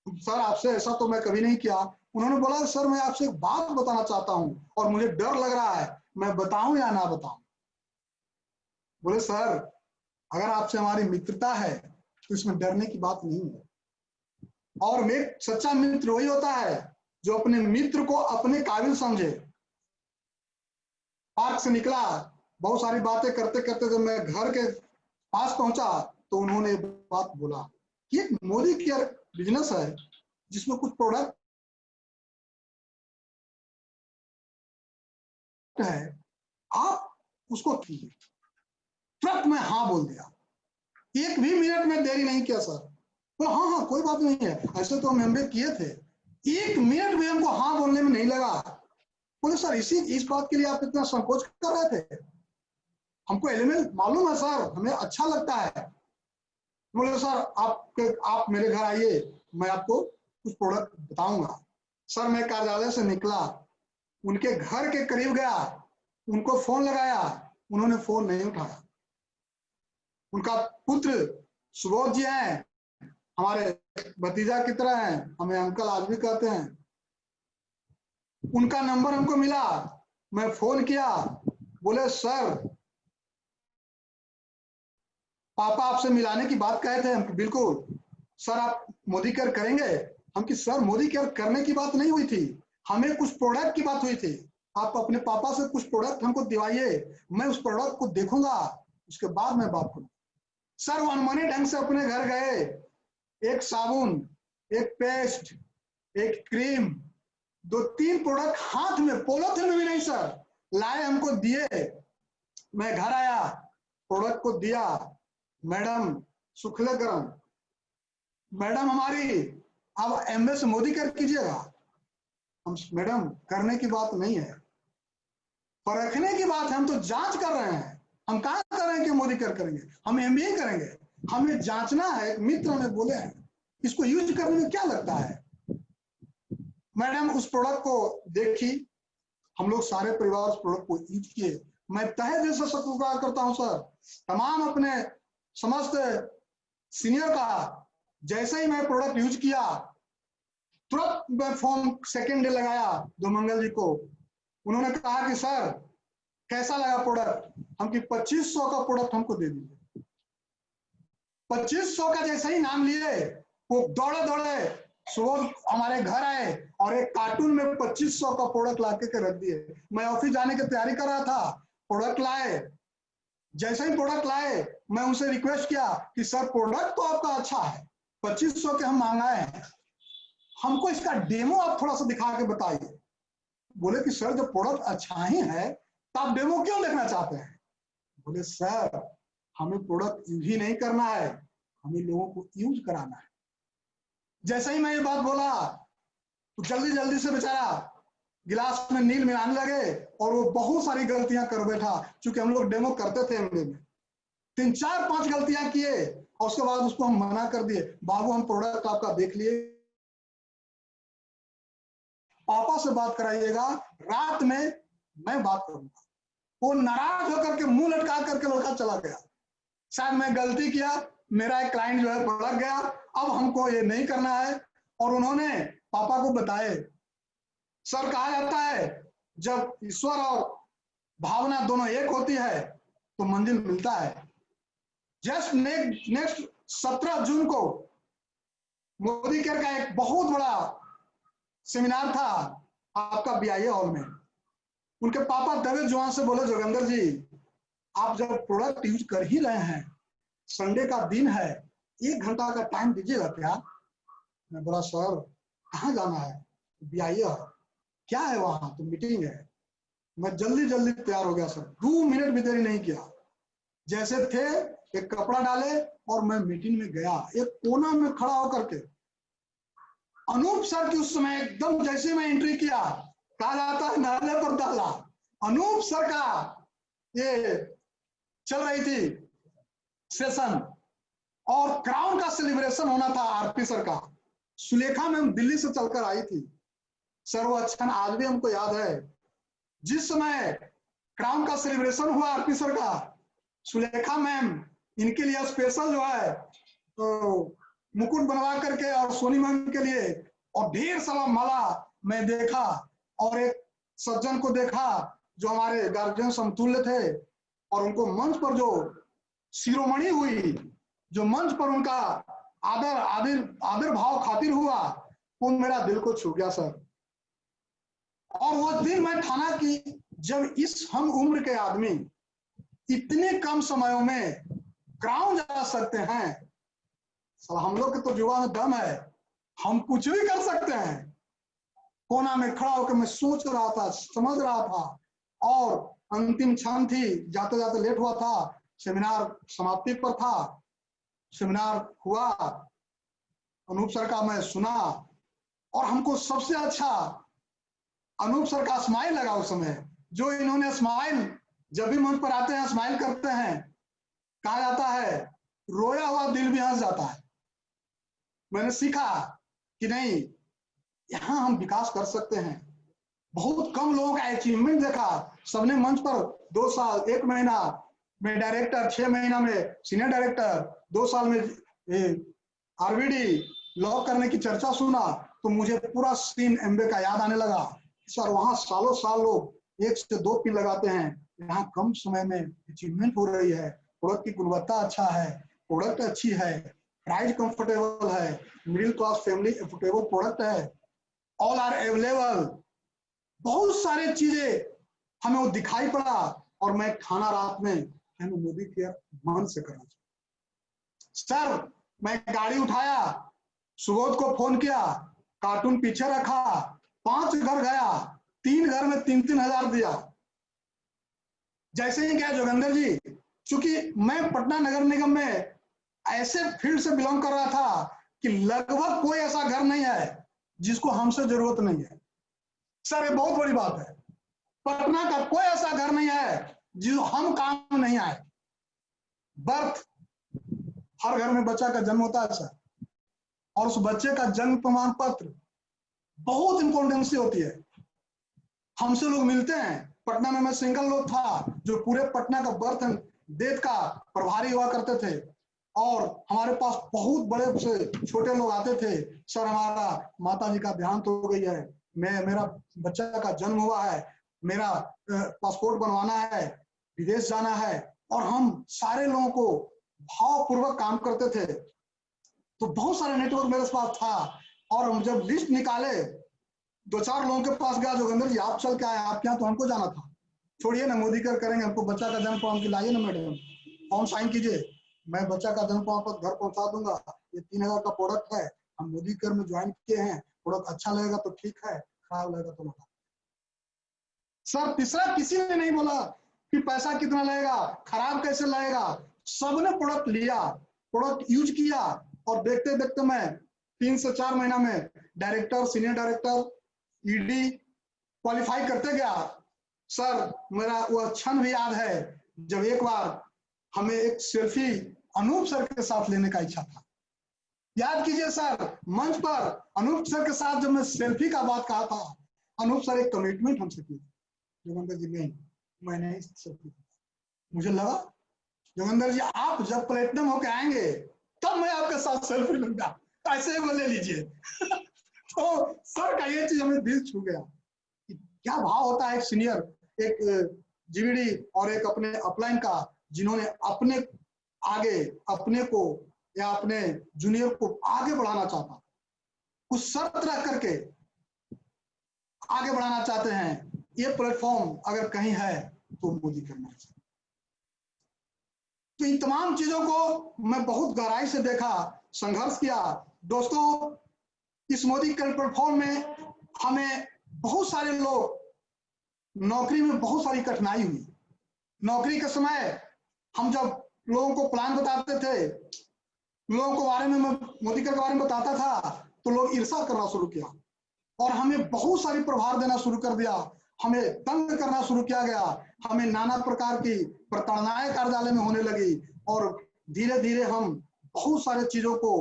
सर, आपसे ऐसा तो मैं कभी नहीं किया। उन्होंने बोला सर मैं आपसे एक बात बताना चाहता हूं और मुझे डर लग रहा है, मैं बताऊं या ना बताऊं। बोले सर अगर आपसे हमारी मित्रता है तो इसमें डरने की बात नहीं है, और मेरे सच्चा मित्र वही होता है जो अपने मित्र को अपने काबिल समझे। पार्क से निकला, बहुत सारी बातें करते करते जब मैं घर के पास पहुंचा तो उन्होंने बात बोला कि एक मोदी केयर बिजनेस है जिसमें कुछ प्रोडक्ट है, आप उसको कीजिए। तुरंत मैं हाँ बोल दिया, 1 भी मिनट में देरी नहीं किया सर। बोला हाँ हाँ कोई बात नहीं है, ऐसे तो हम एमबीए किए थे। 1 मिनट भी हमको हाँ बोलने में नहीं लगा। बोले सर इस बात के लिए आप इतना संकोच कर रहे थे? हमको एलिमेंट मालूम है सर, हमें अच्छा लगता है। बोले सर आप मेरे घर आइए, मैं आपको कुछ प्रोडक्ट बताऊंगा। सर मैं कार्यालय से निकला, उनके घर के करीब गया, उनको फोन लगाया, उन्होंने फोन नहीं उठाया। उनका पुत्र सुबोध जी हैं, हमारे भतीजा की तरह हैं, हमें अंकल आज भी कहते हैं। उनका नंबर हमको मिला, मैं फोन किया, बोले सर पापा आपसे मिलाने की बात कहे थे। हम बिल्कुल सर आप मोदी केयर करेंगे? हम कि सर मोदी केयर करने की बात नहीं हुई थी, हमें कुछ प्रोडक्ट की बात हुई थी। आप अपने पापा से कुछ प्रोडक्ट हमको दिवाइए, मैं उस प्रोडक्ट को देखूंगा, उसके बाद मैं बात करूंगा। सर वो अनमने ढंग से अपने घर गए, एक साबुन, एक पेस्ट, एक क्रीम, 2-3 प्रोडक्ट हाथ में, पोलोथिन में भी नहीं सर, लाए हमको दिए। मैं घर आया, प्रोडक्ट को दिया, मैडम सुखले गरम, मैडम हमारी अब एमएस मोदी कर कीजिएगा। हम मैडम करने की बात नहीं है, परखने की बात है। हम तो जांच कर रहे हैं, हम कहाँ कर रहे हैं कि मोदी कर करेंगे, हम एमबीए करेंगे, हमें जांचना है। एक मित्र हमें बोले हैं इसको यूज करने में क्या लगता है। मैडम उस प्रोडक्ट को देखी, हम लोग सारे परिवार उस प्रोडक्ट को यूज किए। मैं तहे दिल से शुक्रगुजार करता हूं सर तमाम अपने समस्त सीनियर का। जैसे ही मैं प्रोडक्ट यूज किया, तुरंत मैं फोन सेकेंड डे लगाया धूमंगल जी को। उन्होंने कहा कि सर कैसा लगा प्रोडक्ट, हम कि 2500 का प्रोडक्ट हमको दे दीजिए। 2500 का जैसे ही नाम लिए, वो दौड़े दौड़े सुबह हमारे घर आए और एक कार्टून में 2500 का प्रोडक्ट ला के रख दिए। मैं ऑफिस जाने की तैयारी कर रहा था, प्रोडक्ट लाए। जैसे ही प्रोडक्ट लाए, मैं उनसे रिक्वेस्ट किया कि सर प्रोडक्ट तो आपका अच्छा है, 2500 के हम मांगाए हैं, हमको इसका डेमो आप थोड़ा सा दिखा के बताइए। बोले कि सर जब प्रोडक्ट अच्छा ही है तो आप डेमो क्यों देखना चाहते हैं। बोले सर हमें प्रोडक्ट यूज ही नहीं करना है, हमें लोगों को यूज कराना है। जैसे ही मैं ये बात बोला तो जल्दी जल्दी से बेचारा गिलास में नील मिलाने लगे और वो बहुत सारी गलतियां कर बैठा। चूंकि हम लोग डेमो करते थे एमबीए में, 3-4-5 गलतियां किए और उसके बाद उसको हम मना कर दिए। बाबू हम प्रोडक्ट आपका देख लिए, पापा से बात कराइएगा, रात में मैं बात करूंगा। वो नाराज होकर के मुंह लटका करके लड़का चला गया। शायद मैं गलती किया, मेरा एक क्लाइंट जो है भड़क गया, अब हमको ये नहीं करना है। और उन्होंने पापा को बताए। सर कहा जाता है जब ईश्वर और भावना दोनों एक होती है तो मंजिल मिलता है। जस्ट नेक्स्ट 17 जून को मोदी केयर का एक बहुत बड़ा सेमिनार था आपका बीआईए हॉल में। उनके पापा दबे जुबान से बोले जोगिंदर जी आप जब प्रोडक्ट यूज कर ही रहे हैं, संडे का दिन है, 1 घंटा का टाइम दीजिएगा क्या। मैं बोला सर कहाँ जाना है, बीआईए क्या है वहां, तो मीटिंग है। मैं जल्दी जल्दी तैयार हो गया सर, 2 मिनट भी देरी नहीं किया। जैसे थे एक कपड़ा डाले और मैं मीटिंग में गया। एक कोना में खड़ा होकर के अनूप सर की उस समय एकदम जैसे मैं एंट्री किया, कहा जाता है नाले पर डाला, अनूप सर का ये चल रही थी सेशन और क्राउन का सेलिब्रेशन होना था आरपी सर का। सुलेखा मैम दिल्ली से चलकर आई थी सर, वो क्षण आज भी हमको याद है। जिस समय क्राउन का सेलिब्रेशन हुआ आरपी सर का, सुलेखा मैम इनके लिए स्पेशल जो है तो मुकुट बनवा करके और सोनी मैम के लिए और ढेर सारा माला मैं देखा। और एक सज्जन को देखा जो हमारे गार्जियन समतुल्य थे और उनको मंच पर जो शिरोमणि हुई, जो मंच पर उनका आदर आदर आदर भाव खातिर हुआ, वो मेरा दिल को छू गया सर। और वो दिन मैं ठाना कि जब इस हम उम्र के आदमी इतने कम समयों में क्राउन जा सकते हैं, हम लोग के तो युवा में दम है, हम कुछ भी कर सकते हैं। कोना में खड़ा होकर मैं सोच रहा था, समझ रहा था और अंतिम क्षण थी, जाते जाते लेट हुआ था, सेमिनार समाप्ति पर था। सेमिनार हुआ, अनूप सर का मैं सुना और हमको सबसे अच्छा अनूप सर का स्माइल लगा उस समय। जो इन्होंने स्माइल, जब भी मंच पर आते हैं स्माइल करते हैं, कहा जाता है रोया हुआ दिल भी हंस जाता है। मैंने सीखा कि नहीं, यहाँ हम विकास कर सकते हैं। बहुत कम लोगों का अचीवमेंट देखा, सबने मंच पर 2 साल 1 महीना में डायरेक्टर, 6 महीना में सीनियर डायरेक्टर, 2 साल में आरबीडी लॉक करने की चर्चा सुना तो मुझे पूरा सीन एमबीए का याद आने लगा। सर वहां सालों साल लोग 1 से 2 पिन लगाते हैं, यहाँ कम समय में अचीवमेंट हो रही है। प्रोडक्ट की गुणवत्ता अच्छा है, प्रोडक्ट अच्छी है, प्राइस कंफर्टेबल है, middle class family affordable product है, ऑल आर अवेलेबल। बहुत सारे चीजें हमें वो दिखाई पड़ा और मैं खाना रात में हमें मोदी केयर मन से करना चाहिए। सर मैं गाड़ी उठाया, सुबोध को फोन किया, कार्टून पीछे रखा, 5 घर गया, 3 घर में 3-3 हजार दिया। जैसे ही गया जोगिंदर जी, चूंकि मैं पटना नगर निगम में ऐसे फील्ड से बिलोंग कर रहा था कि लगभग कोई ऐसा घर नहीं है जिसको हमसे जरूरत नहीं है। सर ये बहुत बड़ी बात है, पटना का कोई ऐसा घर नहीं है जो हम काम नहीं आए। बर्थ, हर घर में बच्चा का जन्म होता है सर, और उस बच्चे का जन्म प्रमाण पत्र बहुत इंपॉर्टेंसी होती है। हमसे लोग मिलते हैं, पटना में मैं सिंगल लोग था जो पूरे पटना का बर्थ एंड डेथ का प्रभारी हुआ करते थे, और हमारे पास बहुत बड़े से छोटे लोग आते थे, सर हमारा माता जी का देहांत हो गई है, मेरा बच्चा का जन्म हुआ है, मेरा पासपोर्ट बनवाना है, विदेश जाना है, और हम सारे लोगों को भावपूर्वक काम करते थे। तो बहुत सारे नेटवर्क मेरे पास था, और हम जब लिस्ट निकाले 2-4 लोगों के पास गया, जोगिंदर जी आप चल के आए, आप क्या, तो हमको जाना था, छोड़िए ना मोदी कर करेंगे, हमको बच्चा का जन्म प्रमाण लाइए ना मैडम, फॉर्म साइन कीजिए, मैं बच्चा का जन्म प्रमाण पत्र घर पहुंचा दूंगा, ये 3000 का प्रोडक्ट है, हम मोदी कर में ज्वाइन किए हैं, प्रोडक्ट अच्छा लगेगा तो ठीक है, खराब लगेगा तो मत। सर तीसरा किसी ने नहीं बोला कि पैसा कितना लगेगा, खराब कैसे लगेगा, सबने प्रोडक्ट लिया, प्रोडक्ट यूज किया, और देखते देखते मैं 3 से 4 महीना में director, senior director, ED qualify करते गया। सर मेरा वह क्षण भी याद है जब एक बार हमें एक सेल्फी अनूप सर के साथ लेने का इच्छा था। याद कीजिए सर, मंच पर अनूप सर के साथ जब मैं सेल्फी का बात कहा था, अनूप सर एक कमिटमेंट हमसे की, जोगिंदर जी नहीं, मैं नहीं सेल्फी, मुझे लगा जोगिंदर जी आप जब प्लेटिनम होके आएंगे तब मैं आपके साथ सेल्फी लूंगा, ऐसे ही वो ले लीजिए। तो सर का ये चीज हमें दिल छू गया, क्या भाव होता है एक सीनियर, एक जीवीडी और एक अपने अपलाइन का, जिन्होंने अपने आगे अपने को या अपने जूनियर को आगे बढ़ाना चाहता, कुछ शर्त रख करके आगे बढ़ाना चाहते हैं। ये प्लेटफॉर्म अगर कहीं है तो मोदी करना चाहिए। तो इन तमाम चीजों को मैं बहुत गहराई से देखा, संघर्ष किया। दोस्तों इस मोदी कर प्लेटफॉर्म में हमें बहुत सारे लोग, नौकरी में बहुत सारी कठिनाई हुई। नौकरी के समय हम जब लोगों को प्लान बताते थे, लोगों को बारे में मोदी के बारे में बताता था, तो लोग ईर्ष्या करना शुरू किया, और हमें बहुत सारी प्रभार देना शुरू कर दिया, हमें तंग करना शुरू किया गया, हमें नाना प्रकार की प्रताड़नाएं कार्यालय में होने लगी, और धीरे धीरे हम बहुत सारे चीजों को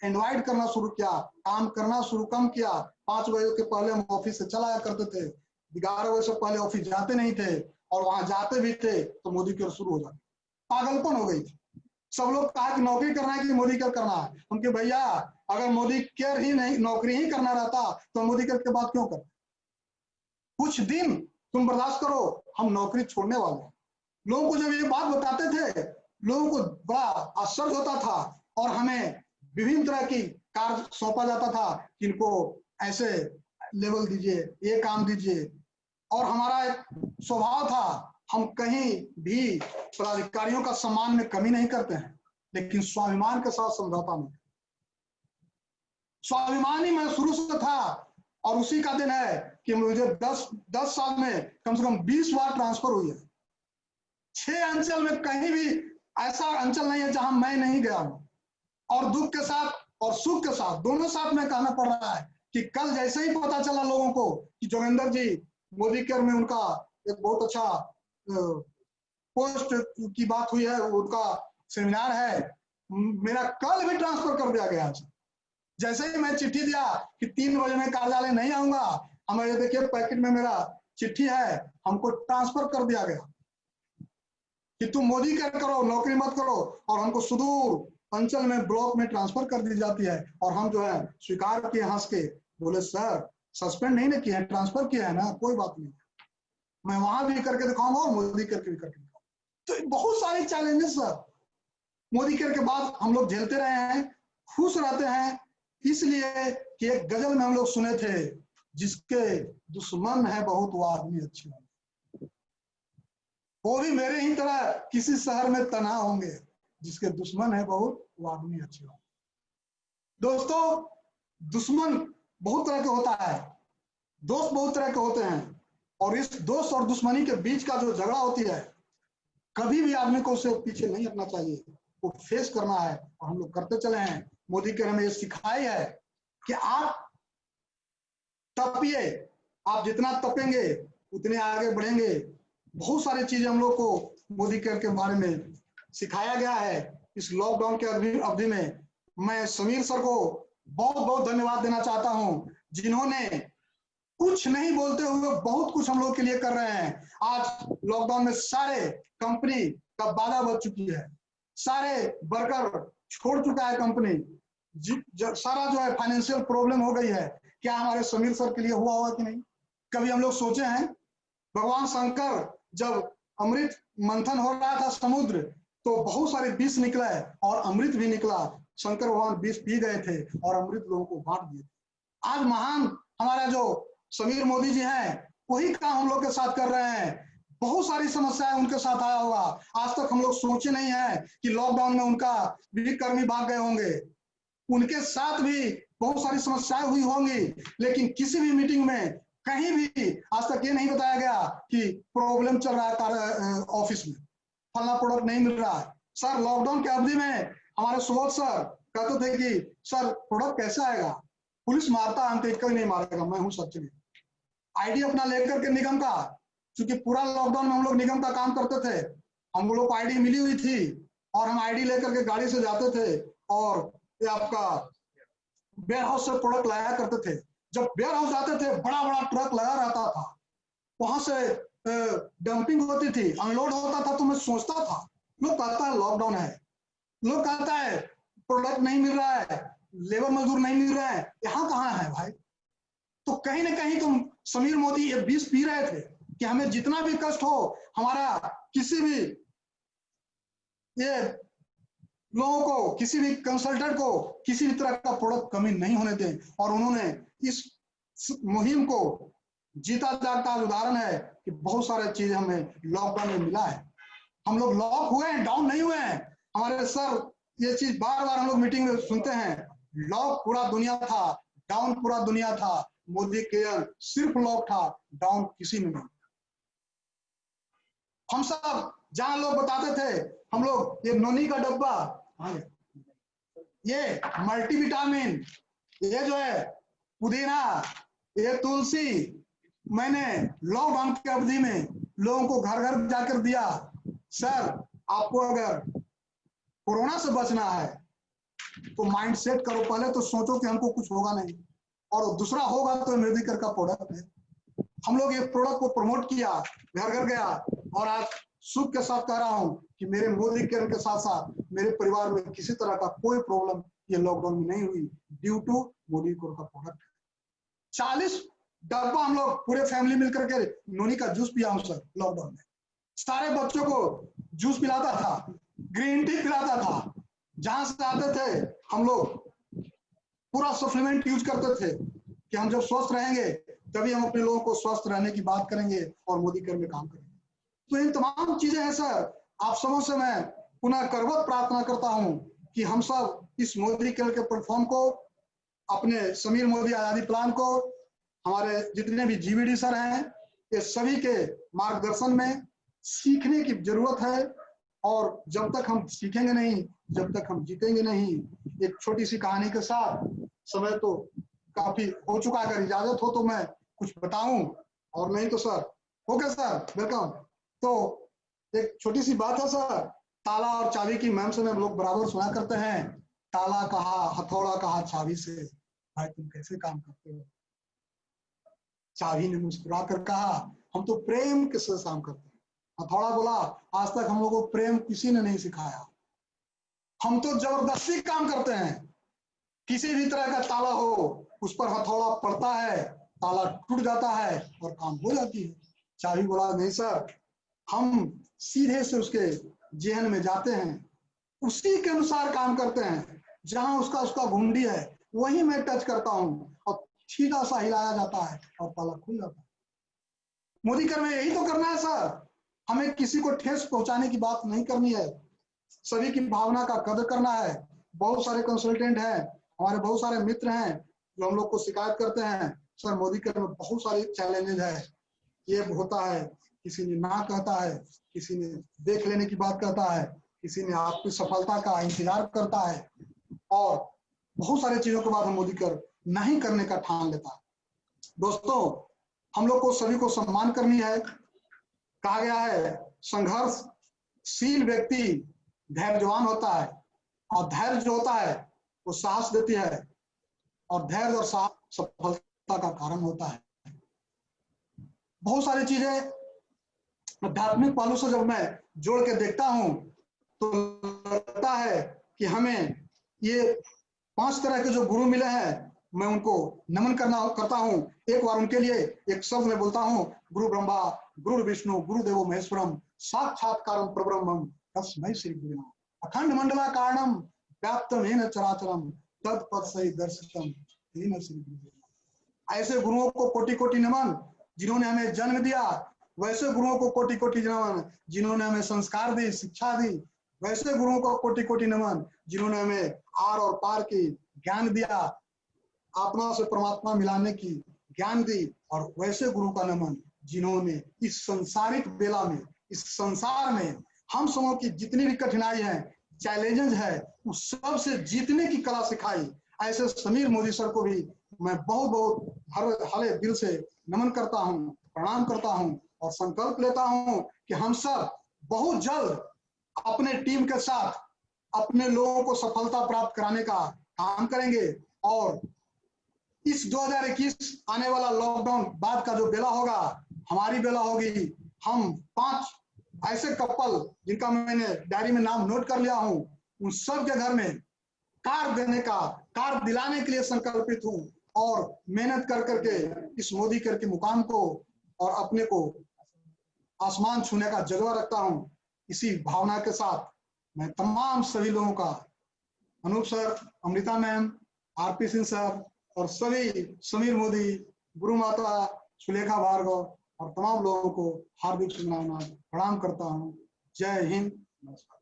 इनवाइट करना शुरू किया, काम करना शुरू कम किया। 5 बजे के पहले हम ऑफिस से चला करते थे, 11 बजे से पहले ऑफिस जाते नहीं थे, और वहां जाते भी थे तो मोदी केयर शुरू हो जाती, पागलपन हो गई थी। सब लोग कहा कि नौकरी करना है कि मोदी केयर करना है, हम कि भैया अगर मोदी केयर ही नहीं, नौकरी ही करना रहता तो मोदी केयर के बाद क्यों कर, कुछ दिन तुम बर्दाश्त करो, हम नौकरी छोड़ने वाले हैं। लोगों को जब ये बात बताते थे, लोगों को बड़ा आश्चर्य होता था, और हमें विभिन्न तरह की कार्य सौंपा जाता था कि इनको ऐसे लेवल दीजिए, ये काम दीजिए, और हमारा एक स्वभाव था, हम कहीं भी पदाधिकारियों का सम्मान में कमी नहीं करते हैं, लेकिन स्वाभिमान के साथ समझौता नहीं। स्वाभिमान ही मैं शुरू से था, और उसी का दिन है कि मुझे 10 साल में कम से कम 20 बार ट्रांसफर हुई है। 6 अंचल में कहीं भी ऐसा अंचल नहीं है जहां मैं नहीं गया हूं, और दुख के साथ और सुख के साथ दोनों साथ में कहना पड़ रहा है कि कल जैसे ही पता चला लोगों को कि जोगिंदर जी मोदी केयर में उनका एक बहुत अच्छा पोस्ट की बात हुई है, उनका सेमिनार है, मेरा कल भी ट्रांसफर कर दिया गया। जैसे ही मैं चिट्ठी दिया कि 3 बजे मैं कार्यालय नहीं आऊंगा, हमें ये देखिए पैकेट में मेरा चिट्ठी है, हमको ट्रांसफर कर दिया गया कि तुम मोदी केयर करो, नौकरी मत करो, और हमको सुदूर अंचल में ब्लॉक में ट्रांसफर कर दी जाती है। और हम जो है स्वीकार किए हंस के, बोले सर सस्पेंड नहीं ना किया है, ट्रांसफर किया है ना, कोई बात नहीं, मैं वहां भी करके दिखाऊंगा और मोदी केयर भी करके दिखाऊंगा। तो बहुत सारे चैलेंजेस सर मोदी केयर के बाद हम लोग झेलते रहे हैं, खुश रहते हैं, इसलिए कि एक गजल में हम लोग सुने थे, जिसके दुश्मन है बहुत वो आदमी अच्छे होंगे, वो भी मेरे ही तरह किसी शहर में तन्हा होंगे, जिसके दुश्मन है बहुत वो आदमी अच्छे होंगे। दोस्तों दुश्मन बहुत तरह के होता है, दोस्त बहुत तरह के होते हैं और इस दोस्त और दुश्मनी के बीच का जो झगड़ा होती है, कभी भी आदमी को उसे पीछे नहीं हटना चाहिए, वो फेस करना है और हम लोग करते चले हैं। मोदी के हमें ये सिखाई है कि आप तपिए, आप जितना तपेंगे उतने आगे बढ़ेंगे। बहुत सारी चीजें हम लोग को मोदी केयर के बारे में सिखाया गया है। इस लॉकडाउन के अवधि में मैं समीर सर को बहुत बहुत धन्यवाद देना चाहता हूं, जिन्होंने कुछ नहीं बोलते हुए बहुत कुछ हम लोग के लिए कर रहे हैं। आज लॉकडाउन में सारे कंपनी का बाधा बच चुकी है, सारे वर्कर छोड़ चुका है कंपनी, सारा जो है फाइनेंशियल प्रॉब्लम हो गई है। क्या हमारे समीर सर के लिए हुआ होगा कि नहीं? कभी हम लोग सोचे हैं? भगवान शंकर जब अमृत मंथन हो रहा था समुद्र, तो बहुत सारे विष निकला है और अमृत भी निकला। शंकर भगवान विष पी गए थे और अमृत लोगों को बांट दिए। आज महान हमारा जो समीर मोदी जी हैं, वही काम हम लोग के साथ कर रहे हैं। बहुत सारी समस्याएं उनके साथ आया होगा, आज तक हम लोग सोचे नहीं है कि लॉकडाउन में उनका भी कर्मी भाग गए होंगे, उनके साथ भी बहुत सारी समस्याएं हुई होंगी, लेकिन किसी भी मीटिंग में कहीं भी आज तक ये नहीं बताया गया कि प्रॉब्लम चल रहा है ऑफिस में, फलना प्रोडक्ट नहीं मिल रहा है। सर लॉकडाउन के अवधि में हमारे सुबोध सर कहते थे कि सर प्रोडक्ट कैसे आएगा, पुलिस मारता है, हमको कोई नहीं मारेगा, मैं हूं सच। आईडी अपना लेकर के निगम का, क्योंकि पूरा लॉकडाउन में हम लोग निगम का काम करते थे, हम लोग को आईडी मिली हुई थी और हम आईडी लेकर के गाड़ी से जाते थे और ये आपका वेयर हाउस से प्रोडक्ट लाया करते थे। जब वेयर हाउस जाते थे, बड़ा बड़ा ट्रक लगा रहता था, वहां से डंपिंग होती थी, अनलोड होता था, तो मैं सोचता था लोग कहता है लॉकडाउन है, लोग कहता है प्रोडक्ट नहीं मिल रहा है, लेबर मजदूर नहीं मिल रहा है, यहाँ कहाँ है भाई? तो कहीं ना कहीं तुम समीर मोदी ये विष पी रहे थे कि हमें जितना भी कष्ट हो, हमारा किसी भी ये लोगों को, किसी भी कंसल्टेंट को किसी भी तरह का प्रोडक्ट कमी नहीं होने दें। और उन्होंने इस मुहिम को जीता जागता उदाहरण है कि बहुत सारे चीजें हमें लॉकडाउन में मिला है। हम लोग लॉक हुए हैं, डाउन नहीं हुए हैं। हमारे सर ये चीज बार बार हम लोग मीटिंग में सुनते हैं, लॉक पूरा दुनिया था, डाउन पूरा दुनिया था, मोदी केयर सिर्फ लॉक था, डाउन किसी ने नहीं। हम सब जहां लोग बताते थे, हम लोग ये नोनी का डब्बा, ये मल्टीविटामिन, ये जो है पुदीना, ये तुलसी, मैंने लॉकडाउन की अवधि में लोगों को घर घर जाकर दिया। सर आपको अगर कोरोना से बचना है तो माइंड सेट करो, पहले तो सोचो कि हमको कुछ होगा नहीं, और दूसरा होगा तो मेडिकेयर का प्रोडक्ट है। हम लोग ये प्रोडक्ट को प्रमोट किया, घर घर गया, और आज सुख के साथ कह रहा हूं कि मेरे मोदी केयर के साथ साथ मेरे परिवार में किसी तरह का कोई प्रॉब्लम ये लॉकडाउन में नहीं हुई, ड्यू टू मोदी केयर का प्रोडक्ट। 40 डब्बा हम लोग पूरे फैमिली मिलकर के नोनी का जूस पिया हूं सर लॉकडाउन में। सारे बच्चों को जूस पिलाता था, ग्रीन टी पिलाता था, जहां से आते थे हम लोग पूरा सप्लीमेंट यूज करते थे कि हम जब स्वस्थ रहेंगे तभी हम अपने लोगों को स्वस्थ रहने की बात करेंगे और मोदी केयर में काम करेंगे। तो इन तमाम चीजें हैं सर, आप सबों से मैं पुनः करवत प्रार्थना करता हूं कि हम सब इस मोदी केयर के प्लेटफॉर्म को, अपने समीर मोदी आजादी प्लान को, हमारे जितने भी जीवीडी सर हैं, ये सभी के मार्गदर्शन में सीखने की जरूरत है। और जब तक हम सीखेंगे नहीं, जब तक हम जीतेंगे नहीं। एक छोटी सी कहानी के साथ, समय तो काफी हो चुका है, अगर इजाजत हो तो मैं कुछ बताऊं, और नहीं तो सर ओके सर वेलकम। तो एक छोटी सी बात है सर, ताला और चाबी की मैम से हम लोग बराबर सुना करते हैं, ताला कहा, हथौड़ा कहा चाबी से, भाई तुम कैसे काम करते हो? चाबी ने मुस्कुरा कर कहा, हम तो प्रेम के साथ काम करते हैं। हथौड़ा बोला, आज तक हम लोगों को प्रेम किसी ने नहीं सिखाया, हम तो जबरदस्ती काम करते हैं। किसी भी तरह का ताला हो, उस पर हथौड़ा पड़ता है, ताला टूट जाता है और काम हो जाती है। चाबी बोला, नहीं सर, हम सीधे से उसके जेहन में जाते हैं, उसी के अनुसार काम करते हैं, जहां उसका घुंडी है वही मैं टच करता हूं और सीधा सा हिलाया जाता है और ताला खुल जाता है। मोदी केयर में यही तो करना है सर, हमें किसी को ठेस पहुंचाने की बात नहीं करनी है, सभी की भावना का कदर करना है। बहुत सारे कंसल्टेंट हैं, हमारे बहुत सारे मित्र हैं जो हम लोग को शिकायत करते हैं सर मोदी के में बहुत सारे चैलेंजेस है। ये होता है, किसी ने ना कहता है, किसी ने देख लेने की बात कहता है, किसी ने आपकी सफलता का इंतजार करता है, और बहुत सारी चीजों के बाद हम मोदी कर नहीं करने का ठान लेता है। दोस्तों, हम लोग को सभी को सम्मान करनी है। कहा गया है संघर्षशील व्यक्ति धैर्यवान होता है, और धैर्य जो होता है वो साहस देती है, और धैर्य और साहस सफलता का कारण होता है। बहुत सारी चीजें आध्यात्मिक पहलू से जब मैं जोड़ के देखता हूं तो लगता है कि हमें ये 5 तरह के जो गुरु मिले हैं, मैं उनको नमन करता हूं। एक बार उनके लिए एक शब्द में बोलता हूं, गुरु ब्रह्मा गुरु विष्णु गुरुदेवो महेश्वरम साक्षात्कारं परब्रह्मं तस्मै श्री गुरुवे नमः। अखंड मंडलाकारणं व्याप्तं येन चराचरं तत्पदसहि दर्शितं तेन श्री गुरुवे नमः। ऐसे गुरुओं को कोटि कोटि नमन जिन्होंने हमें जन्म दिया, वैसे गुरुओं को कोटि कोटि नमन जिन्होंने हमें संस्कार दी, शिक्षा दी। वैसे गुरुओं को कोटि कोटि नमन जिन्होंने हमें आर और पार की ज्ञान दिया, आत्मा से परमात्मा मिलाने की ज्ञान दी। और वैसे गुरु का नमन जिन्होंने इस संसारिक बेला में, इस संसार में हम सबों की जितनी भी कठिनाई है, चैलेंजेस है, उस सब से जीतने की कला सिखाई। ऐसे समीर मोदी सर को भी मैं बहुत बहुत हरे दिल से नमन करता हूँ, प्रणाम करता हूँ, और संकल्प लेता हूँ कि हम सब बहुत जल्द अपने टीम के साथ अपने लोगों को सफलता प्राप्त कराने का काम करेंगे। और इस 2021 आने वाला लॉकडाउन बाद का जो बेला होगा, हमारी बेला होगी। हम 5 ऐसे कपल जिनका मैंने डायरी में नाम नोट कर लिया हूं, उन सब के घर में कार दिलाने के लिए संकल्पित हूं, और मेहनत कर करके इस मोदी कर के मुकाम को और अपने को आसमान छूने का जज्बा रखता हूं। इसी भावना के साथ मैं तमाम सभी लोगों का, Anoop sir, Amrita ma'am, RP Singh sir, और सभी समीर मोदी, गुरु माता सुलेखा भार्गव, और तमाम लोगों को हार्दिक शुभकामनाएं प्रणाम करता हूं। जय हिंद, नमस्कार।